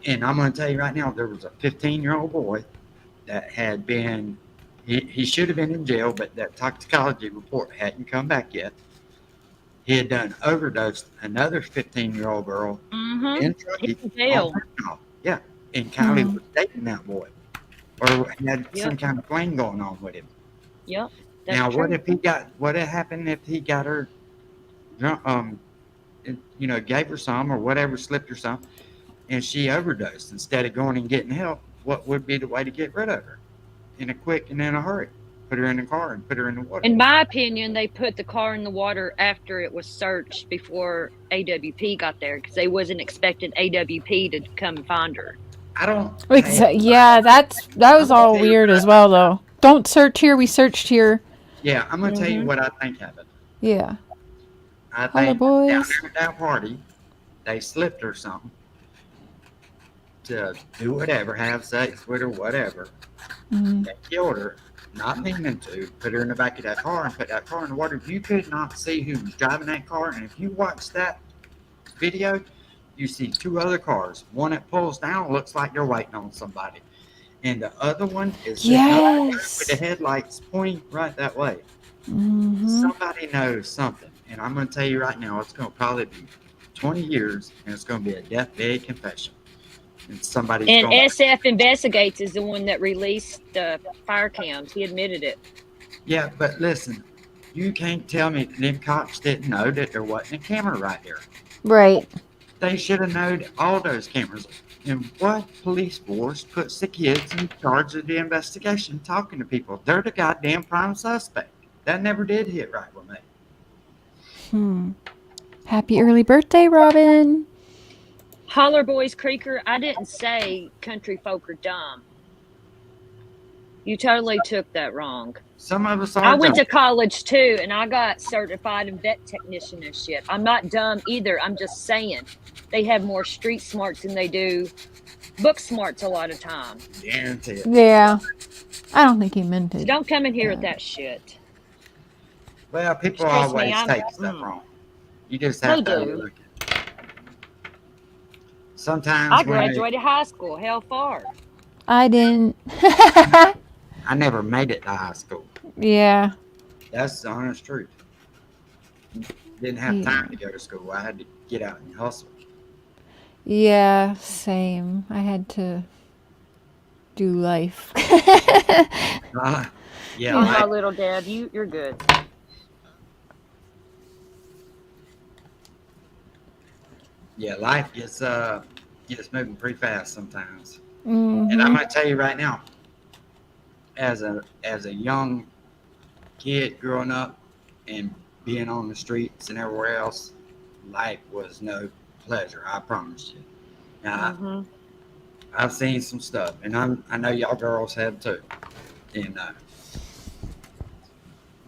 And I'm going to tell you right now, there was a 15-year-old boy that had been, he should have been in jail, but that toxicology report hadn't come back yet. He had done overdosed another 15-year-old girl Mm-hmm. in Truckee. In jail. Yeah, and Kylie was dating that boy, or had some Yep. kind of fling going on with him. Yep. That's Now, true. what had happened if he got her drunk, gave her some or whatever, slipped her some, and she overdosed instead of going and getting help? What would be the way to get rid of her in a quick and in a hurry? Put her in the car and put her in the water. In my opinion, they put the car in the water after it was searched before AWP got there because they wasn't expecting AWP to come and find her. I don't. Yeah, that was all weird as well, though. Don't search here, we searched here. Yeah, I'm gonna tell you what I think happened. Yeah. I Hello, think boys. down there at that party, they slipped her something to do whatever, have sex with her, whatever. Mhm. They killed her, not meaning to, put her in the back of that car and put that car in the water. You could not see who was driving that car, and if you watch that video, you see 2 other cars. One that pulls down looks like they're waiting on somebody, and the other one is sitting up there with the headlights pointing right that way. Mhm. Somebody knows something, and I'm going to tell you right now, it's going to probably be 20 years, and it's going to be a deathbed confession. And somebody's And going. SF Investigates is the one that released the fire cams. He admitted it. Yeah, but listen, you can't tell me them cops didn't know that there wasn't a camera right there. Right. They should have known all those cameras. And what police force puts the kids in charge of the investigation talking to people? They're the goddamn prime suspect. That never did hit right with me. Happy early birthday, Robin. Holler Boys Creeker, I didn't say country folk are dumb. You totally took that wrong. Some of us are. I went to dumb. college too, and I got certified in vet technician and shit. I'm not dumb either. I'm just saying they have more street smarts than they do book smarts a lot of time. Guarantee it. Yeah. I don't think he meant So it. don't come in here with that shit. Well, people Trust me, always I'm- take stuff wrong. You just have They to do. overlook it. Sometimes I when graduated high school. Hell far. I didn't. I never made it to high school. Yeah. That's the honest truth. Didn't have time to go to school. I had to get out and hustle. Yeah, same. I had to do life. Yeah, Oh, my life, little dad, you're good. life gets moving pretty fast sometimes. Mhm. And I'm gonna tell you right now, as a young kid growing up and being on the streets and everywhere else, life was no pleasure. I promise you. Now, Mhm. I've seen some stuff, and I know y'all girls have too. And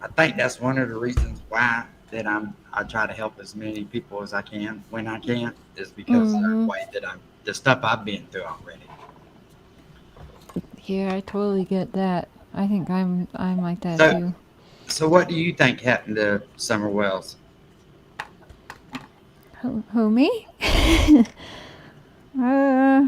I think that's one of the reasons why that I'm I try to help as many people as I can when I can, is because of the way that the stuff I've been through already. Yeah, I totally get that. I think I'm like that So, too. so what do you think happened to Summer Wells? Who me? uh,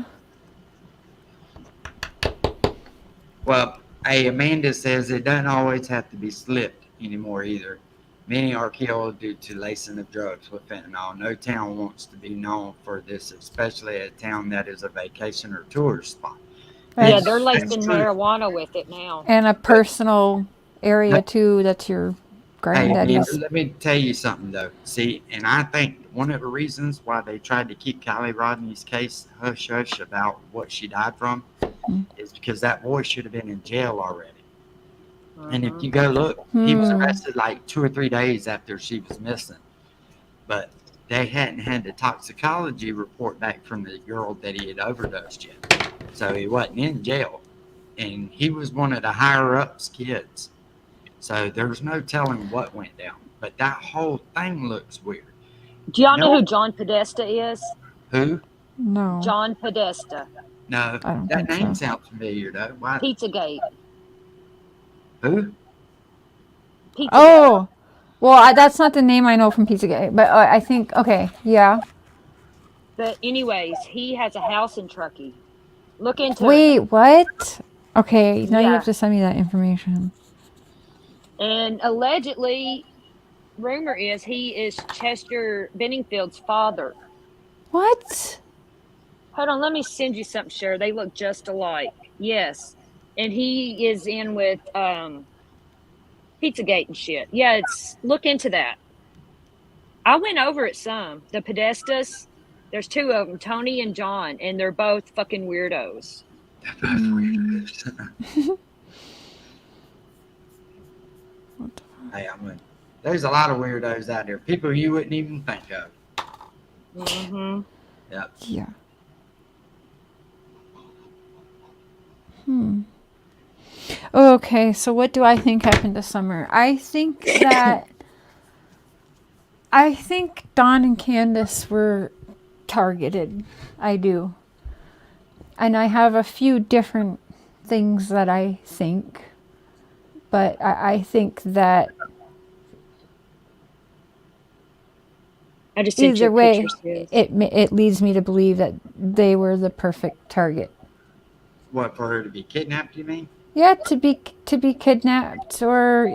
Well, hey, Amanda says it doesn't always have to be slipped anymore either. Many are killed due to lacing of drugs with fentanyl. No town wants to be known for this, especially a town that is a vacation or tourist spot. Yeah, That's, they're That's lacing true. marijuana with it now. and a personal area too. That's your Hey, Amanda, granddaddy's. let me tell you something though. See, and I think one of the reasons why they tried to keep Kylie Rodney's case hush hush about what she died from is because that boy should have been in jail already. And if you go look, he was arrested like 2 or 3 days after she was missing. But they hadn't had the toxicology report back from the girl that he had overdosed yet. So he wasn't in jail. And he was one of the higher ups kids. So there's no telling what went down. But that whole thing looks weird. Do y'all know who John Podesta is? Who? No. John Podesta. No, I don't that think name so. sounds familiar though. Why? Pizzagate. Who? Pizzagate. Oh, well, that's not the name I know from Pizzagate, but I think okay, yeah. But anyways, he has a house in Truckee. Look into it. Wait, what? Okay, now you Yeah. have to send me that information. And allegedly, rumor is he is Chester Benningfield's father. What? Hold on, let me send you something, Cher. They look just alike. Yes. And he is in with Pizzagate and shit. Yeah, look into that. I went over it some. The Podestas, there's 2 of them, Tony and John, and they're both fucking weirdos. They're both weirdos. Hey, there's a lot of weirdos out there. People you wouldn't even think of. Mm-hmm. Yep. Yeah. Okay, so what do I think happened to Summer? I think Dawn and Candace were targeted. I do. And I have a few different things that I think. But I think that I just sent either you way, pictures. it leads me to believe that they were the perfect target. What, for her to be kidnapped, you mean? Yeah, to be kidnapped or,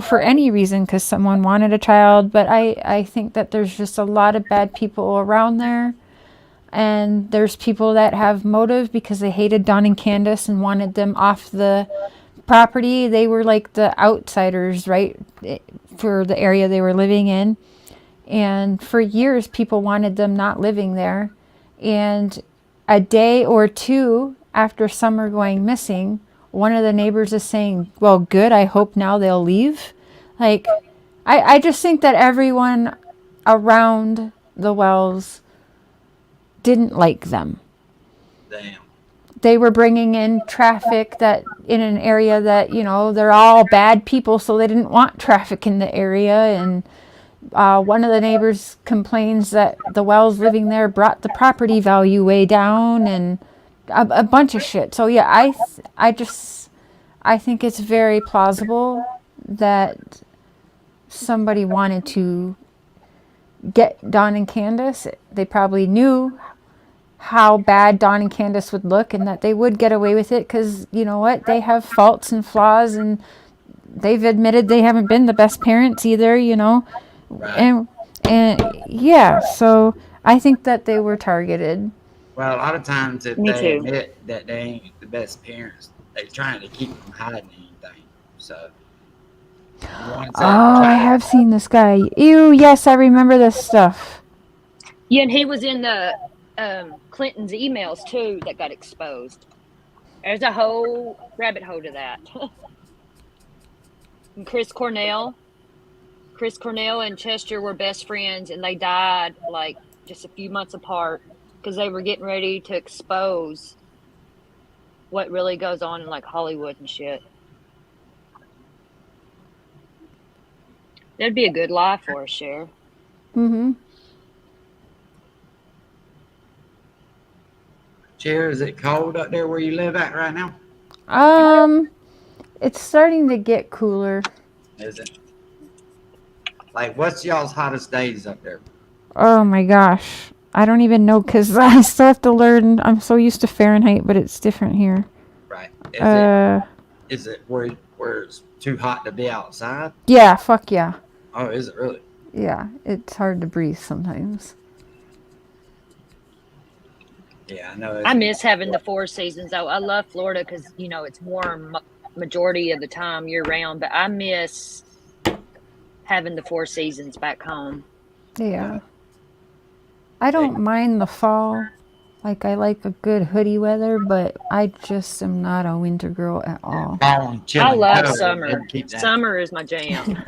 for any reason because someone wanted a child. But I think that there's just a lot of bad people around there. And there's people that have motive because they hated Dawn and Candace and wanted them off the property. They were like the outsiders, right, for the area they were living in. And for years, people wanted them not living there. And a day or two after Summer going missing, one of the neighbors is saying, well, good, I hope now they'll leave. Like, I just think that everyone around the Wells didn't like them. Damn. They were bringing in traffic that in an area that, they're all bad people, so they didn't want traffic in the area. And one of the neighbors complains that the Wells living there brought the property value way down and a bunch of shit. So yeah, I think it's very plausible that somebody wanted to get Dawn and Candace. They probably knew how bad Dawn and Candace would look and that they would get away with it because, you know what, they have faults and flaws and they've admitted they haven't been the best parents either, Right. And yeah, so I think that they were targeted. Well, a lot of times if Me they too. admit that they ain't the best parents, they're trying to keep from hiding anything. So, the ones that I have seen this guy. Ew, yes, I remember this stuff. Yeah, and he was in the Clinton's emails too that got exposed. There's a whole rabbit hole to that. And Chris Cornell and Chester were best friends, and they died like just a few months apart because they were getting ready to expose what really goes on in like Hollywood and shit. That'd be a good lie for us, Cher. Mm-hmm. Cheer, is it cold up there where you live at right now? It's starting to get cooler. Is it? Like, what's y'all's hottest days up there? Oh my gosh. I don't even know because I still have to learn. I'm so used to Fahrenheit, but it's different here. Right. Is it where it's too hot to be outside? Yeah, fuck yeah. Oh, is it really? Yeah, it's hard to breathe sometimes. Yeah, I know. I miss having the 4 seasons. I love Florida because it's warm majority of the time year round. But I miss having the 4 seasons back home. Yeah. I don't mind the fall. Like, I like a good hoodie weather, but I just am not a winter girl at all. I love summer. Summer is my jam.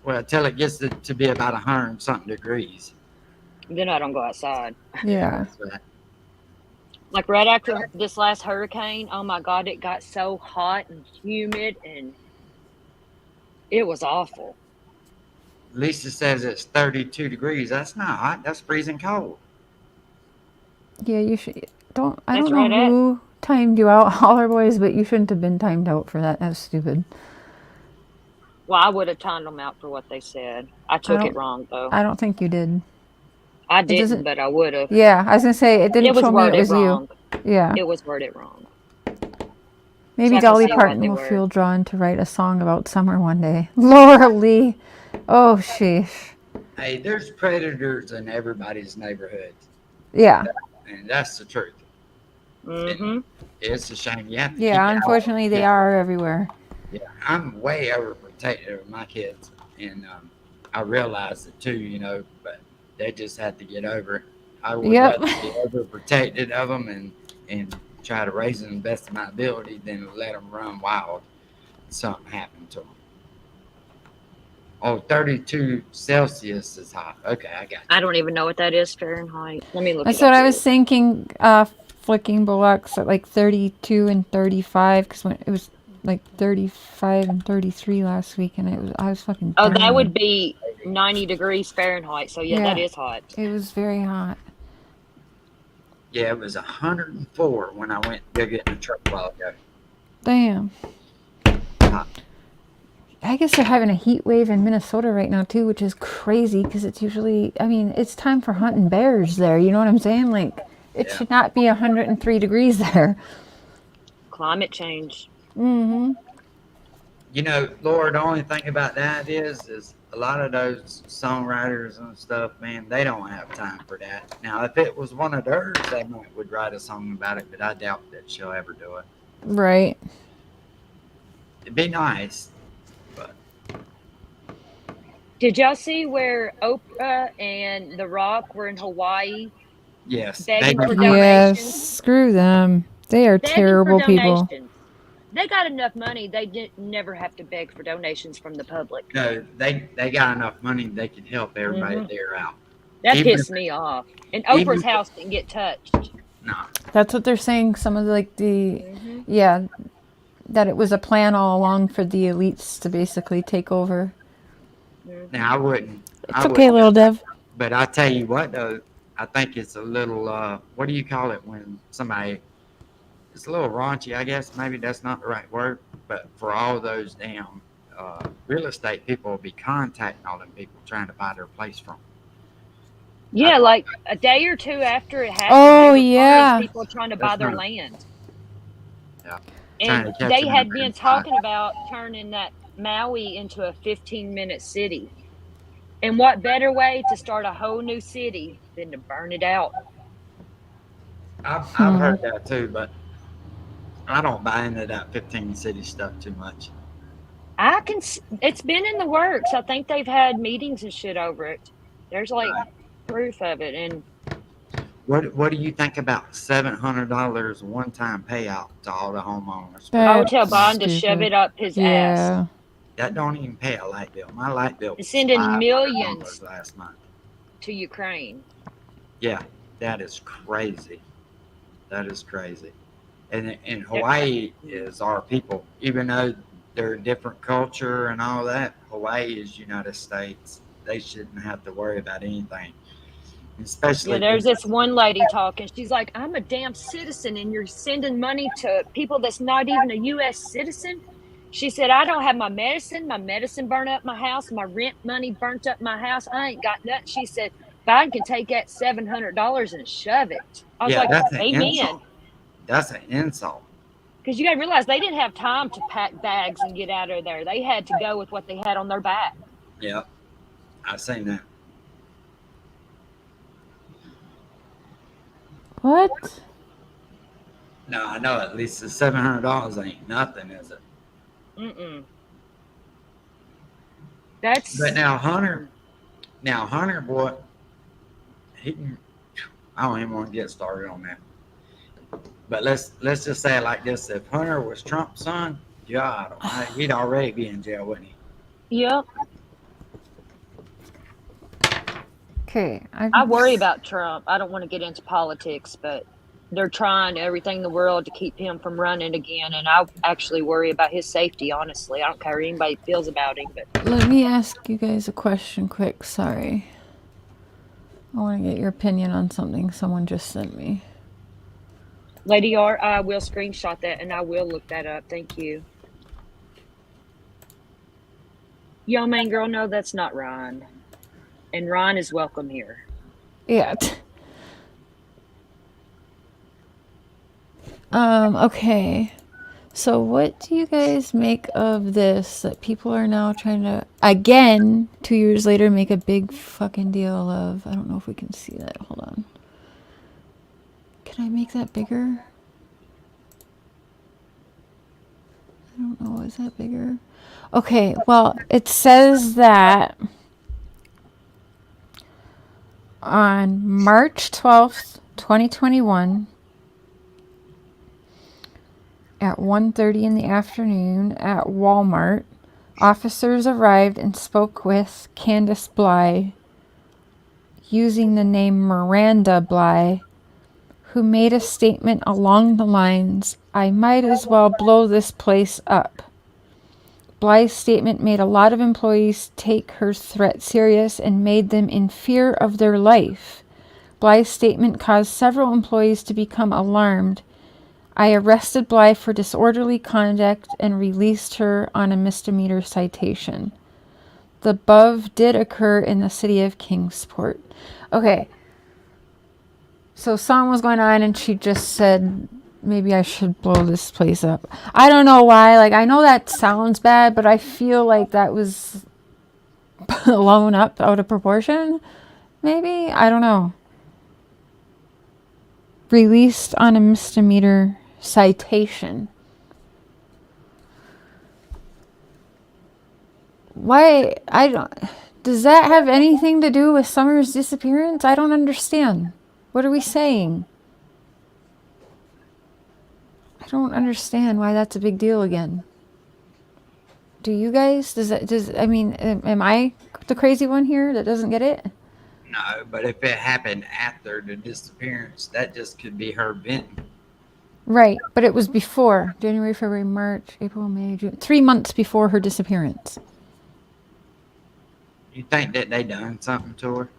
Well, till it gets to be about 100 and something degrees. Then I don't go outside. Yeah. Like right after this last hurricane, oh my God, it got so hot and humid and it was awful. Lisa says it's 32 degrees. That's not hot. That's freezing cold. Yeah, you should. I That's don't know right who timed you out, Holler Boys, but you shouldn't have been timed out for that. That's stupid. Well, I would have timed them out for what they said. I took it wrong though. I don't think you did. I didn't, but I would have. Yeah, I was gonna say it didn't It was show me it worded was wrong. you. Yeah. It was worded wrong. Maybe So I can Dolly see what Parton they will were. feel drawn to write a song about summer one day. Laura Lee. Oh, sheesh. Hey, there's predators in everybody's neighborhood. Yeah. And that's the truth. Mm-hmm. It's a shame. You have to keep Yeah, it unfortunately, out. they are everywhere. Yeah, I'm way overprotective of my kids, and I realize it too, but they just have to get over it. I would rather be overprotected of them and try to raise them the best of my ability than let them run wild and something happen to them. Oh, 32 Celsius is hot. Okay, I got you. I don't even know what that is Fahrenheit. Let me look. That's it up what I real was thinking. Flicking Bullocks at like 32 and 35 because it was like 35 and 33 last week, and I was fucking. Oh, dying. that would be 90 degrees Fahrenheit. So yeah, that is hot. It was very hot. Yeah, it was 104 when I went to go get in the truck a while ago. Damn. Hot. I guess they're having a heat wave in Minnesota right now too, which is crazy because it's usually, it's time for hunting bears there. You know what I'm saying? Like, it should not be 103 degrees there. Climate change. Mm-hmm. Laura, the only thing about that is a lot of those songwriters and stuff, man, they don't have time for that. Now, if it was one of theirs, they would write a song about it, but I doubt that she'll ever do it. Right. It'd be nice, but. Did y'all see where Oprah and The Rock were in Hawaii? Yes. Begging for Yes. donations? Screw them. They are Begging terrible for people. donations. They got enough money. They never have to beg for donations from the public. No, they got enough money they can help everybody there out. That Even pissed me off. And Oprah's house didn't get touched. No. That's what they're saying. Some of that it was a plan all along for the elites to basically take over. Now, I wouldn't. It's okay, little Dev. But I tell you what, though, I think it's a little, what do you call it when somebody, it's a little raunchy, I guess. Maybe that's not the right word. But for all those damn real estate people will be contacting all them people trying to buy their place from them. Yeah, like a day or two after it happened, Oh, they were yeah. people trying to buy their land. Yeah. And they had been talking about turning that Maui into a 15-minute city. And what better way to start a whole new city than to burn it out? I've heard that too, but I don't buy into that 15 city stuff too much. It's been in the works. I think they've had meetings and shit over it. There's like proof of it. And what do you think about $700 one-time payout to all the homeowners? I would tell Biden to shove it up his ass. That don't even pay a light bill. My light bill was sending $500 millions last month to Ukraine. Yeah, that is crazy. That is crazy. And Hawaii is our people, even though they're a different culture and all that. Hawaii is United States. they shouldn't have to worry about anything. Especially Yeah, there's this one lady talking. She's like, I'm a damn citizen and you're sending money to people that's not even a U.S. citizen. She said, I don't have my medicine. My medicine burnt up my house. My rent money burnt up my house. I ain't got nothing. She said, Biden can take that $700 and shove it. I was yeah, like, that's an amen. insult. That's an insult. Because you got to realize they didn't have time to pack bags and get out of there. They had to go with what they had on their back. Yep, I've seen that. What? No, I know. At least the $700 ain't nothing, is it? Mm-mm. That's. But now Hunter, boy, he can. I don't even want to get started on that. But let's just say it like this: if Hunter was Trump's son, God, he'd already be in jail, wouldn't he? Yep. Okay. I worry about Trump. I don't want to get into politics, but they're trying everything in the world to keep him from running again. And I actually worry about his safety, honestly. I don't care what anybody feels about him. But Let me ask you guys a question quick. Sorry. I want to get your opinion on something someone just sent me. Lady R, I will screenshot that and I will look that up. Thank you. Yo, main girl, no, that's not Ron. And Ron is welcome here. Yeah. Okay. So what do you guys make of this, that people are now trying to, again, 2 years later, make a big fucking deal of? I don't know if we can see that. Hold on. Can I make that bigger? I don't know. Is that bigger? Okay. Well, it says that on March 12th, 2021, at 1:30 in the afternoon at Walmart, officers arrived and spoke with Candace Bly using the name Miranda Bly, who made a statement along the lines, "I might as well blow this place up." Bly's statement made a lot of employees take her threat serious and made them in fear of their life. Bly's statement caused several employees to become alarmed. I arrested Bly for disorderly conduct and released her on a misdemeanor citation. The above did occur in the city of Kingsport. Okay. So something was going on and she just said, maybe I should blow this place up. I don't know why. Like, I know that sounds bad, but I feel like that was blown up out of proportion. Maybe? I don't know. Released on a misdemeanor citation. Why? Does that have anything to do with Summer's disappearance? I don't understand. What are we saying? I don't understand why that's a big deal again. Do you guys? Am I the crazy one here that doesn't get it? No, but if it happened after the disappearance, that just could be her venting. Right, but it was before. January, February, March, April, May, June. 3 months before her disappearance. You think that they done something to her?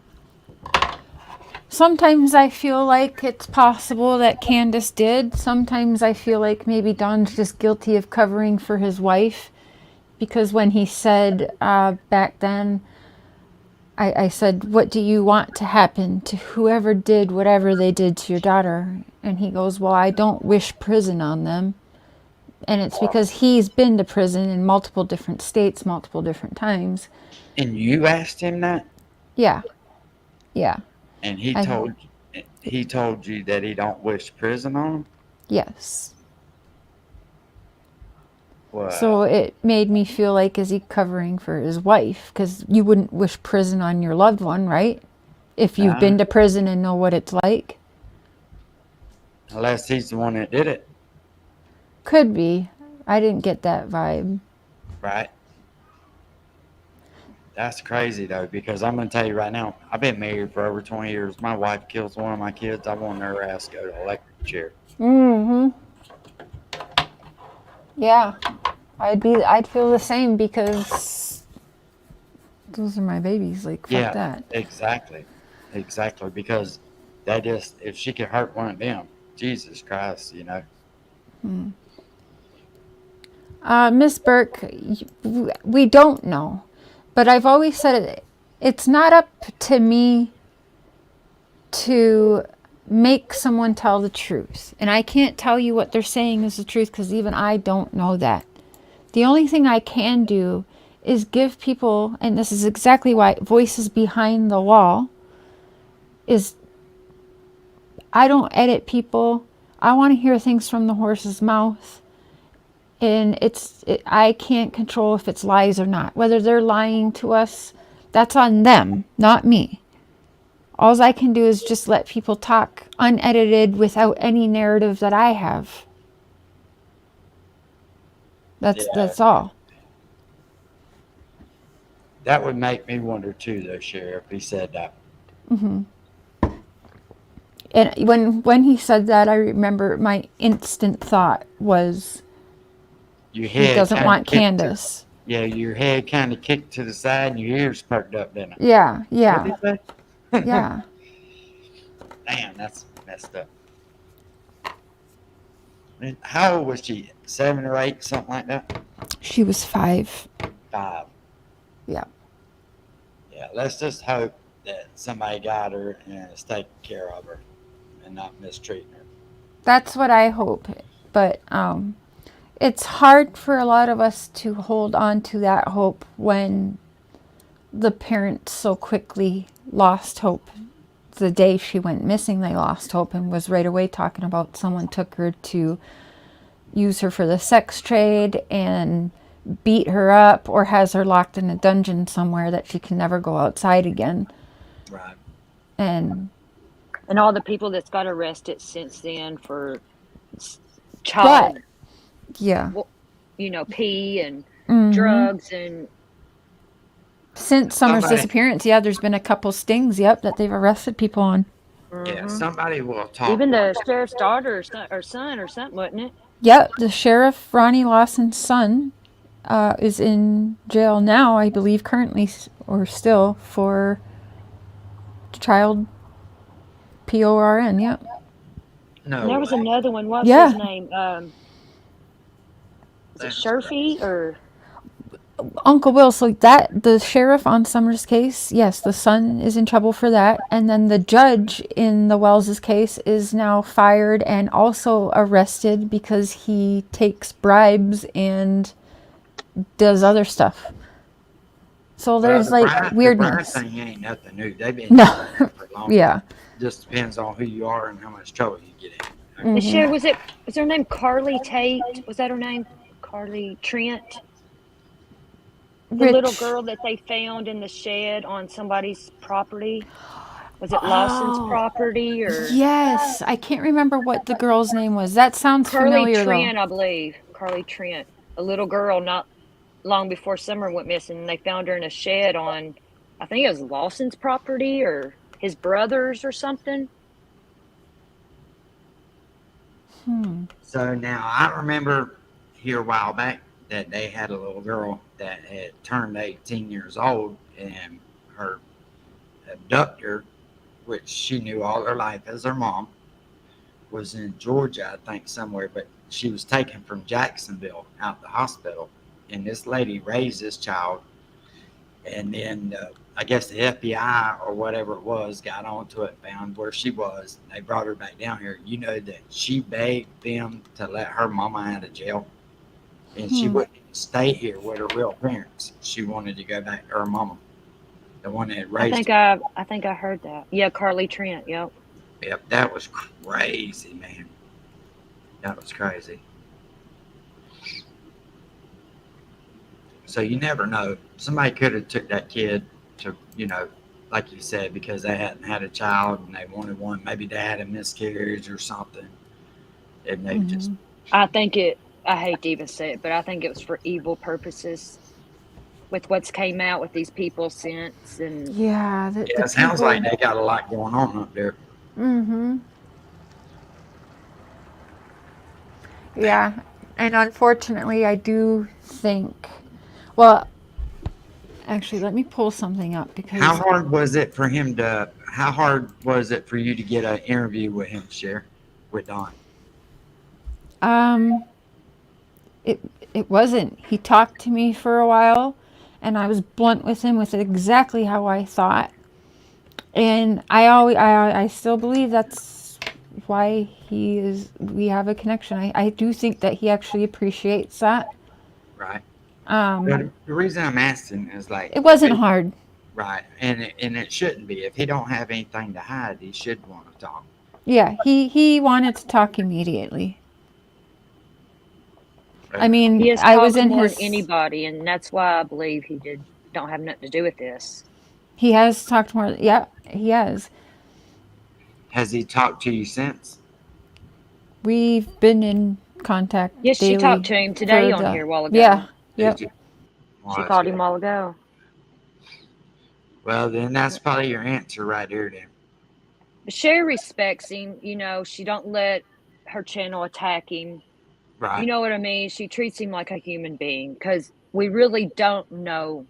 Sometimes I feel like it's possible that Candace did. Sometimes I feel like maybe Don's just guilty of covering for his wife. Because when he said back then, I said, what do you want to happen to whoever did whatever they did to your daughter? And he goes, well, I don't wish prison on them. And it's because he's been to prison in multiple different states, multiple different times. And you asked him that? Yeah. Yeah. And he told you that he don't wish prison on him? Yes. Wow. So it made me feel like, is he covering for his wife? Because you wouldn't wish prison on your loved one, right? If you've been to prison and know what it's like. Unless he's the one that did it. Could be. I didn't get that vibe. Right. That's crazy, though, because I'm going to tell you right now, I've been married for over 20 years. My wife kills one of my kids. I want her ass to go to electric chair. Mm-hmm. Yeah. I'd feel the same because those are my babies. Like, fuck Yeah, that. exactly. Exactly. Because that just, if she could hurt one of them, Jesus Christ, you know. Miss Burke, we don't know. But I've always said it's not up to me to make someone tell the truth. And I can't tell you what they're saying is the truth because even I don't know that. The only thing I can do is give people, and this is exactly why Voices Behind the Wall is, I don't edit people. I want to hear things from the horse's mouth. And I can't control if it's lies or not. Whether they're lying to us, that's on them, not me. All I can do is just let people talk unedited without any narrative that I have. Yeah. That's all. That would make me wonder too, though, Sheriff. He said that. And when he said that, I remember my instant thought was Your he head doesn't kinda want kicked to- Candace. Yeah, your head kind of kicked to the side and your ears perked up, didn't it? Yeah, yeah, What'd he say? yeah. Damn, that's messed up. And how old was she? 7 or 8, something like that? She was 5. 5. Yeah. Yeah, let's just hope that somebody got her and is taking care of her and not mistreating her. That's what I hope. But it's hard for a lot of us to hold on to that hope when the parents so quickly lost hope. The day she went missing, they lost hope and was right away talking about someone took her to use her for the sex trade and beat her up or has her locked in a dungeon somewhere that she can never go outside again. Right. And all the people that's got arrested since then for child, yeah, pee and Mhm. drugs and Since Summer's Somebody- disappearance, yeah, there's been a couple stings, yep, that they've arrested people on. Yeah, somebody will talk. even the sheriff's daughter or son or something, wasn't it? Yep, the sheriff, Ronnie Lawson's son, is in jail now, I believe, currently or still for child PORN. Yep. No, And there was way. another one. What's Yeah. his name? Is it That's Sherfy or Uncle Will, so that the sheriff on Summer's case, yes, the son is in trouble for that, and then the judge in the Wells's case is now fired and also arrested because he takes bribes and does other stuff. So there's Well, the like Brian- weirdness. The Brian thing ain't nothing new. They've been No. doing that for long. Yeah. Just depends on who you are and how much trouble you get in. the Mhm. sheriff? Was her name Carly Tate? Was that her name? Carly Trent? The little Rich- girl that they found in the shed on somebody's property. Was it Lawson's Oh, property or Yes, I can't remember what the girl's name was. That sounds Carly familiar Trent, though. I believe. Carly Trent. A little girl not long before Summer went missing. And they found her in a shed on, I think it was Lawson's property or his brother's or something. So now I remember here a while back that they had a little girl that had turned 18 years old, and her abductor, which she knew all her life as her mom, was in Georgia, I think, somewhere, but she was taken from Jacksonville out the hospital. And this lady raised this child, and then I guess the FBI or whatever it was got onto it, found where she was, and they brought her back down here. You know that she begged them to let her mama out of jail, and she wouldn't even stay here with her real parents. She wanted to go back to her mama, the one that had raised her. I think I heard that. Yeah, Carly Trent. Yep. Yep, that was crazy, man. That was crazy. So you never know. Somebody could have took that kid to, like you said, because they hadn't had a child and they wanted one. Maybe they had a miscarriage or something. And they just, I hate to even say it, but I think it was for evil purposes with what's came out with these people since. And Yeah, it sounds like they got a lot going on up there. Mm-hmm. Yeah, and unfortunately, I do think, well, Actually, let me pull something up because How hard was it for him to? How hard was it for you to get an interview with him, Cher, with Don? it wasn't. He talked to me for a while, and I was blunt with him with exactly how I thought. And I still believe that's why we have a connection. I do think that he actually appreciates that. Right. But the reason I'm asking is like It wasn't hard. right, and it shouldn't be. If he don't have anything to hide, he should want to talk. Yeah, he wanted to talk immediately. I mean, He has I was talked in more his. than anybody, and that's why I believe don't have nothing to do with this. He has talked more. Yeah, he has. Has he talked to you since? We've been in contact. Yes, she daily talked to him today for on the- here a while ago. Yeah. Yep. Did you? Well, She that's called good. him a while ago. Well, then that's probably your answer right there, then. But Sherry respects him. You know, she don't let her channel attack him. Right. You know what I mean? She treats him like a human being because we really don't know.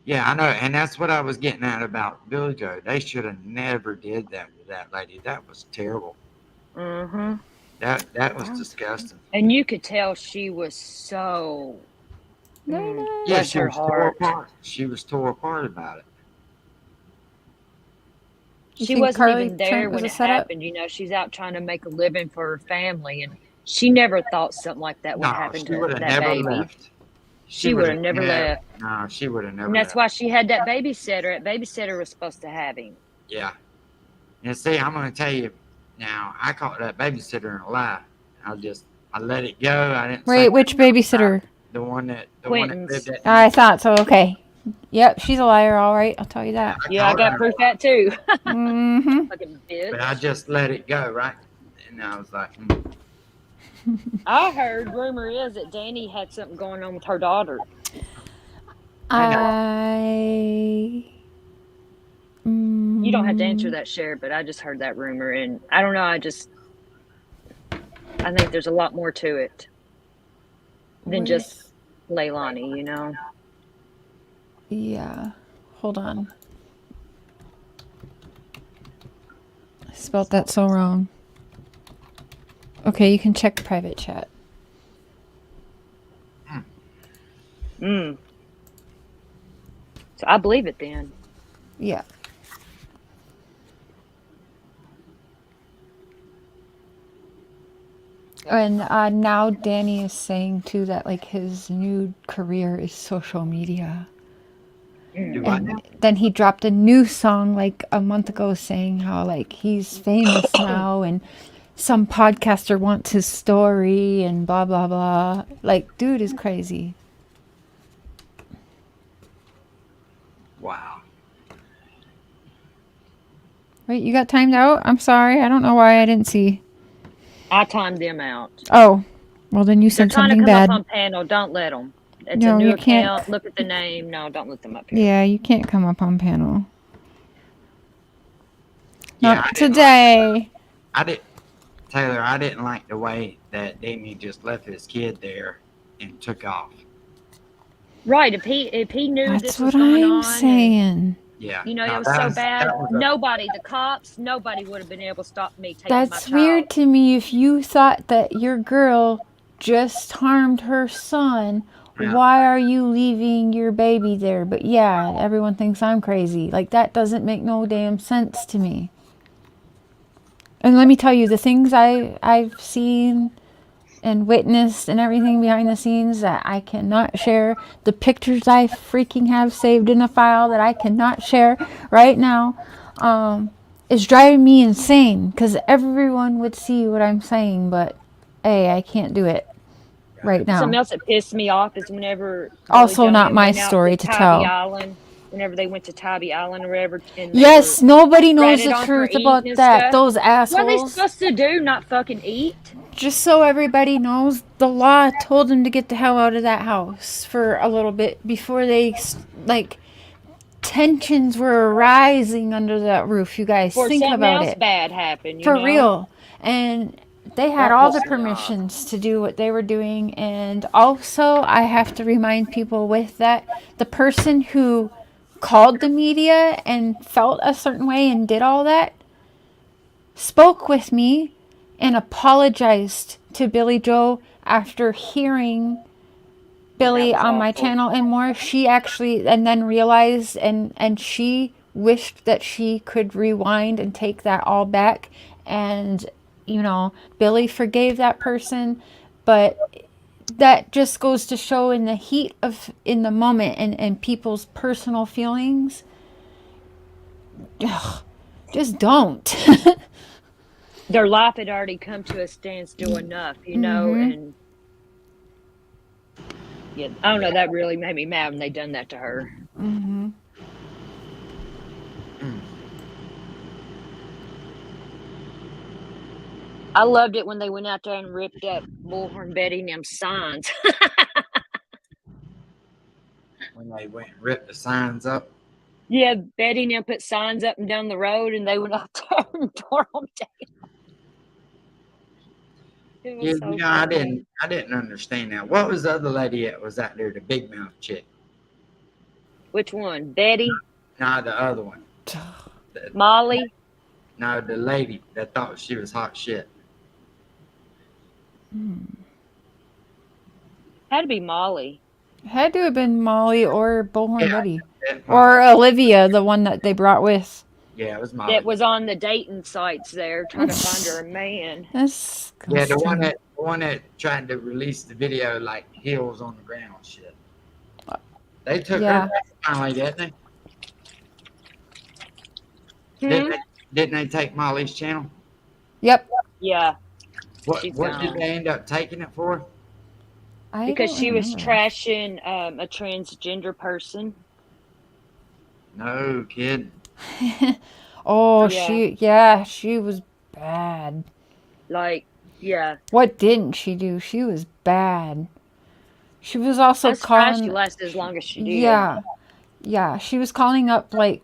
Yeah, I know, and that's what I was getting at about Billy Joe. They should have never did that with that lady. That was terrible. Mm-hmm. That was disgusting. And you could tell she was so. No, Mm, no. Yeah, bless she her was tore heart. apart. She was tore apart about it. You She think wasn't Carly even there Trent was when a it setup? happened. You know, she's out trying to make a living for her family, and she never thought something like that would No, happen she to would have that never baby. left. She would have never left. No, she would have never And that's left. why she had that babysitter. That babysitter was supposed to have him. Yeah. And see, I'm going to tell you now, I caught that babysitter in a lie. I let it go. I didn't say Wait, which babysitter? the one that Quentin's. lived at I thought so. Okay. Yep, she's a liar. All right, I'll tell you that. Yeah, I got proof of that too. Mm-hmm. Fucking bitch. But I just let it go, right? And I was like, I heard rumor is that Danny had something going on with her daughter. You don't have to answer that, Cher, but I just heard that rumor, and I don't know. I think there's a lot more to it than just Leilani, you know. Yeah. Hold on. I spelled that so wrong. Okay, you can check private chat. So I believe it then. Yeah. And now Danny is saying too that like his new career is social media. do I And then he dropped a new song like a month ago saying how like he's famous now and some podcaster wants his story and blah blah blah. Like dude is crazy. wow. Wait, you got timed out? I'm sorry. I don't know why I didn't see. I timed them out. Oh, well then you They're said trying to something come bad. up on panel. Don't let them. It's No, a new you can't. account. Look at the name. No, don't let them up here. Yeah, you can't come up on panel. Yeah, Not today. Taylor, I didn't like the way that Danny just left his kid there and took off. Right. If he knew That's this was what going I'm on, saying. Yeah. you know, No, it was so bad. that was Nobody, the cops, nobody would have been able to stop me taking my That's child. weird to me. If you thought that your girl just harmed her son, Yeah. why are you leaving your baby there? But yeah, everyone thinks I'm crazy. Like that doesn't make no damn sense to me. And let me tell you, the things I've seen and witnessed and everything behind the scenes that I cannot share, the pictures I freaking have saved in a file that I cannot share right now, is driving me insane because everyone would see what I'm saying, but hey, I can't do it right now. Something else that pissed me off is whenever Also Billy not Joe my went out story to Tybee tell. Island, whenever they went to Tybee Island or whatever. And they Yes, were nobody knows ratted the on for truth eating about and that. stuff. Those What are they assholes. supposed to do? Not fucking eat? Just so everybody knows, the law told them to get the hell out of that house for a little bit before they, like, tensions were rising under that roof. You guys Before think something about else it. bad happened, you For know? real. And They had That all the pissed me off. permissions to do what they were doing. And also, I have to remind people with that, the person who called the media and felt a certain way and did all that spoke with me and apologized to Billy Joe after hearing Billy was on my awful. channel and more. She actually, and then realized, and she wished that she could rewind and take that all back. And, you know, Billy forgave that person, but that just goes to show in the heat of, in the moment, and people's personal feelings, ugh, just don't. Their life had already come to a standstill enough, you know, and yeah, I don't know, that really made me mad when they done that to her. I loved it when they went out there and ripped up Bullhorn Betty and them signs. When they went and ripped the signs up. Yeah, Betty and them put signs up and down the road, and they went out there and tore them down. It was Yeah, so you know, I funny. didn't understand that. What was the other lady that was out there, the big mouth chick? Which one? Betty? No, the other one. Molly? No, the lady that thought she was hot shit. Had to be Molly. Had to have been Molly or Bullhorn Yeah, Betty. That Or Olivia, the one that they brought with. yeah, it was Molly. That was on the dating sites there trying to find her a man. That's Yeah, the one that tried to release the video like heels on the ground shit. They took Yeah. her back finally, didn't they? Didn't they take Molly's channel? Yep. Yeah, What She's did gone. they end up taking it for? because don't she was remember. trashing a transgender person. No, kid. Oh, Yeah. she was bad. Like, yeah. What didn't she do? She was bad. She was also I'm surprised she calling. lasted as long as she did. Yeah. She was calling up like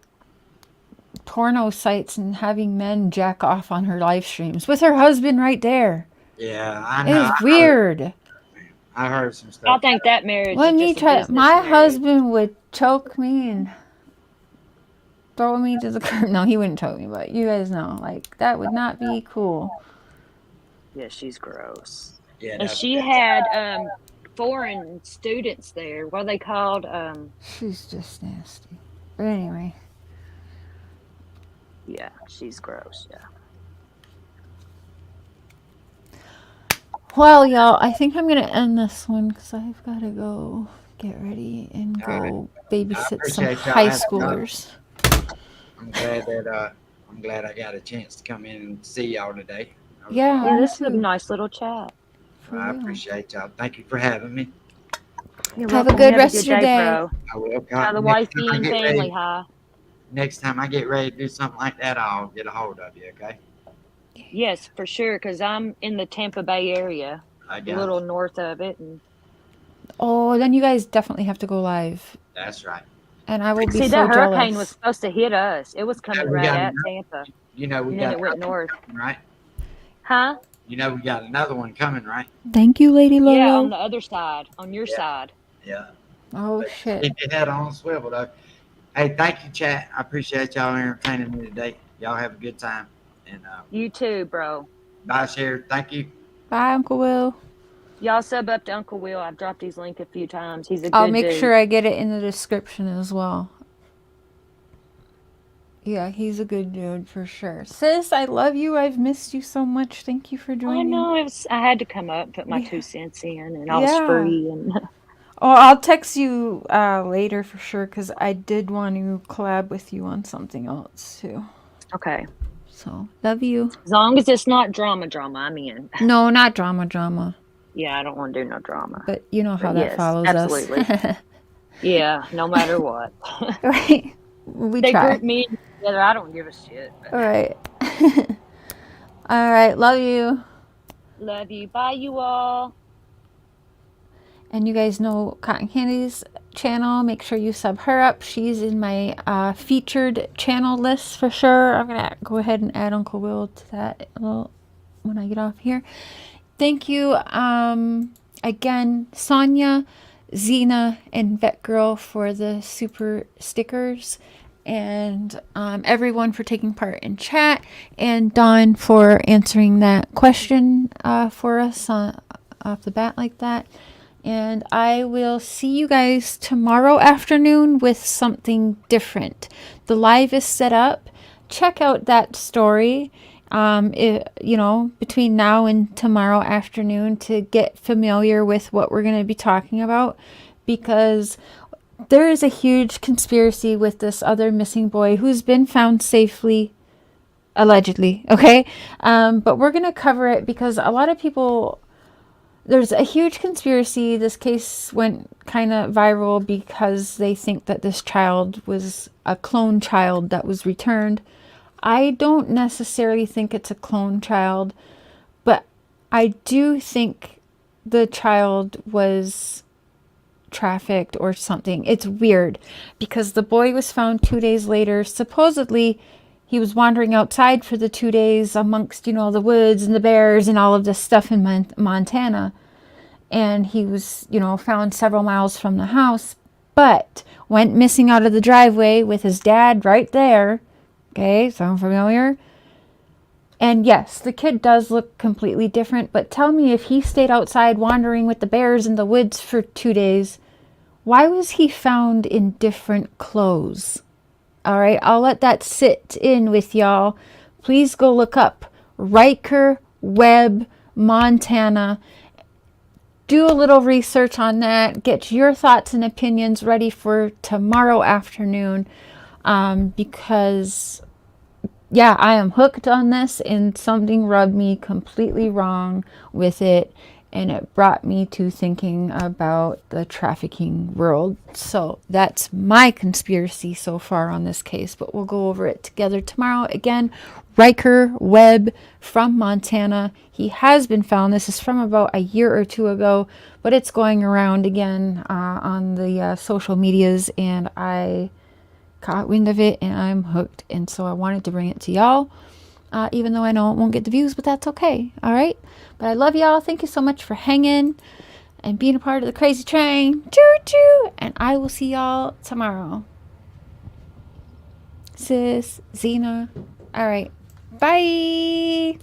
porno sites and having men jack off on her live streams with her husband right there. Yeah, I It know. was weird. I heard some I stuff. think that marriage Let is me just a try. business My marriage. husband would choke me and throw me to the curb. No, he wouldn't choke me, but you guys know, like, that would not be cool. Yeah, she's gross. Yeah, And she had foreign students there. What are they called? She's just nasty. But anyway. Yeah, she's gross. Yeah. Well, y'all, I think I'm going to end this one because I've got to go get ready and go babysit some appreciate y'all high having schoolers. I'm glad I got a chance to come in and see y'all today. Yeah. Yeah, me this is a too. nice little chat. For I real. appreciate y'all. Thank you for having me. You're Have a welcome. good Have rest of your day. bro. I will. Tell the Next wifey time I and get family ready- hi. Next time I get ready to do something like that, I'll get a hold of you, okay? Yes, for sure, because I'm in the Tampa Bay area, I a got little you. north of it. And Oh, then you guys definitely have to go live. That's right. And I will be see, so that hurricane was jealous. supposed to hit us. It was coming we right got at Tampa, You know we and then got it went another north. one coming, right? Huh? You know we got another one coming, right? Thank you, Lady Lolo. Yeah, on the other side, on your Yeah. side. Yeah. Oh, But shit. keep your head on a swivel, though. Hey, thank you, chat. I appreciate y'all entertaining me today. Y'all have a good time. And You too, bro. bye, Sherry. Thank you. Bye, Uncle Will. Y'all sub up to Uncle Will. I've dropped his link a few times. He's a good I'll make dude. sure I get it in the description as well. Yeah, he's a good dude for sure. Sis, I love you. I've missed you so much. Thank you for I joining. know. I had to come up, put my Yeah. 2 cents in, and I was Yeah. free. And Oh, I'll text you later for sure because I did want to collab with you on something else too. okay, So, love you. as long as it's not drama, I'm in. No, not drama. Yeah, I don't want to do no drama. But you know how But that yes, follows absolutely. us. Yeah, no matter what. Right? We They try. group me together. I don't give a shit. All right. All right. Love you. Love you. Bye, you all. And you guys know Cotton Candy's channel. Make sure you sub her up. She's in my featured channel list for sure. I'm going to go ahead and add Uncle Will to that little when I get off here. Thank you again, Sonia, Zena, and Vet Girl for the super stickers, and everyone for taking part in chat, and Dawn for answering that question for us off the bat like that. And I will see you guys tomorrow afternoon with something different. The live is set up. Check out that story, between now and tomorrow afternoon to get familiar with what we're going to be talking about, because there is a huge conspiracy with this other missing boy who's been found safely, allegedly, okay? But we're going to cover it because a lot of people... There's a huge conspiracy. This case went kind of viral because they think that this child was a clone child that was returned. I don't necessarily think it's a clone child, but I do think the child was trafficked or something. It's weird because the boy was found 2 days later. Supposedly, he was wandering outside for the 2 days amongst, the woods and the bears and all of this stuff in Montana. And he was, found several miles from the house, but went missing out of the driveway with his dad right there. Okay, sound familiar? And yes, the kid does look completely different, but tell me, if he stayed outside wandering with the bears in the woods for 2 days, why was he found in different clothes? All right, I'll let that sit in with y'all. Please go look up Riker Webb, Montana. Do a little research on that. Get your thoughts and opinions ready for tomorrow afternoon, because, yeah, I am hooked on this, and something rubbed me completely wrong with it, and it brought me to thinking about the trafficking world. So that's my conspiracy so far on this case, but we'll go over it together tomorrow. Again, Riker Webb from Montana. He has been found. This is from about a year or two ago, but it's going around again on the social medias, and I caught wind of it, and I'm hooked, and so I wanted to bring it to y'all. Even though I know it won't get the views, but that's okay. All right. But I love y'all. Thank you so much for hanging and being a part of the crazy train. Choo choo. And I will see y'all tomorrow. Sis, Zena. All right. Bye.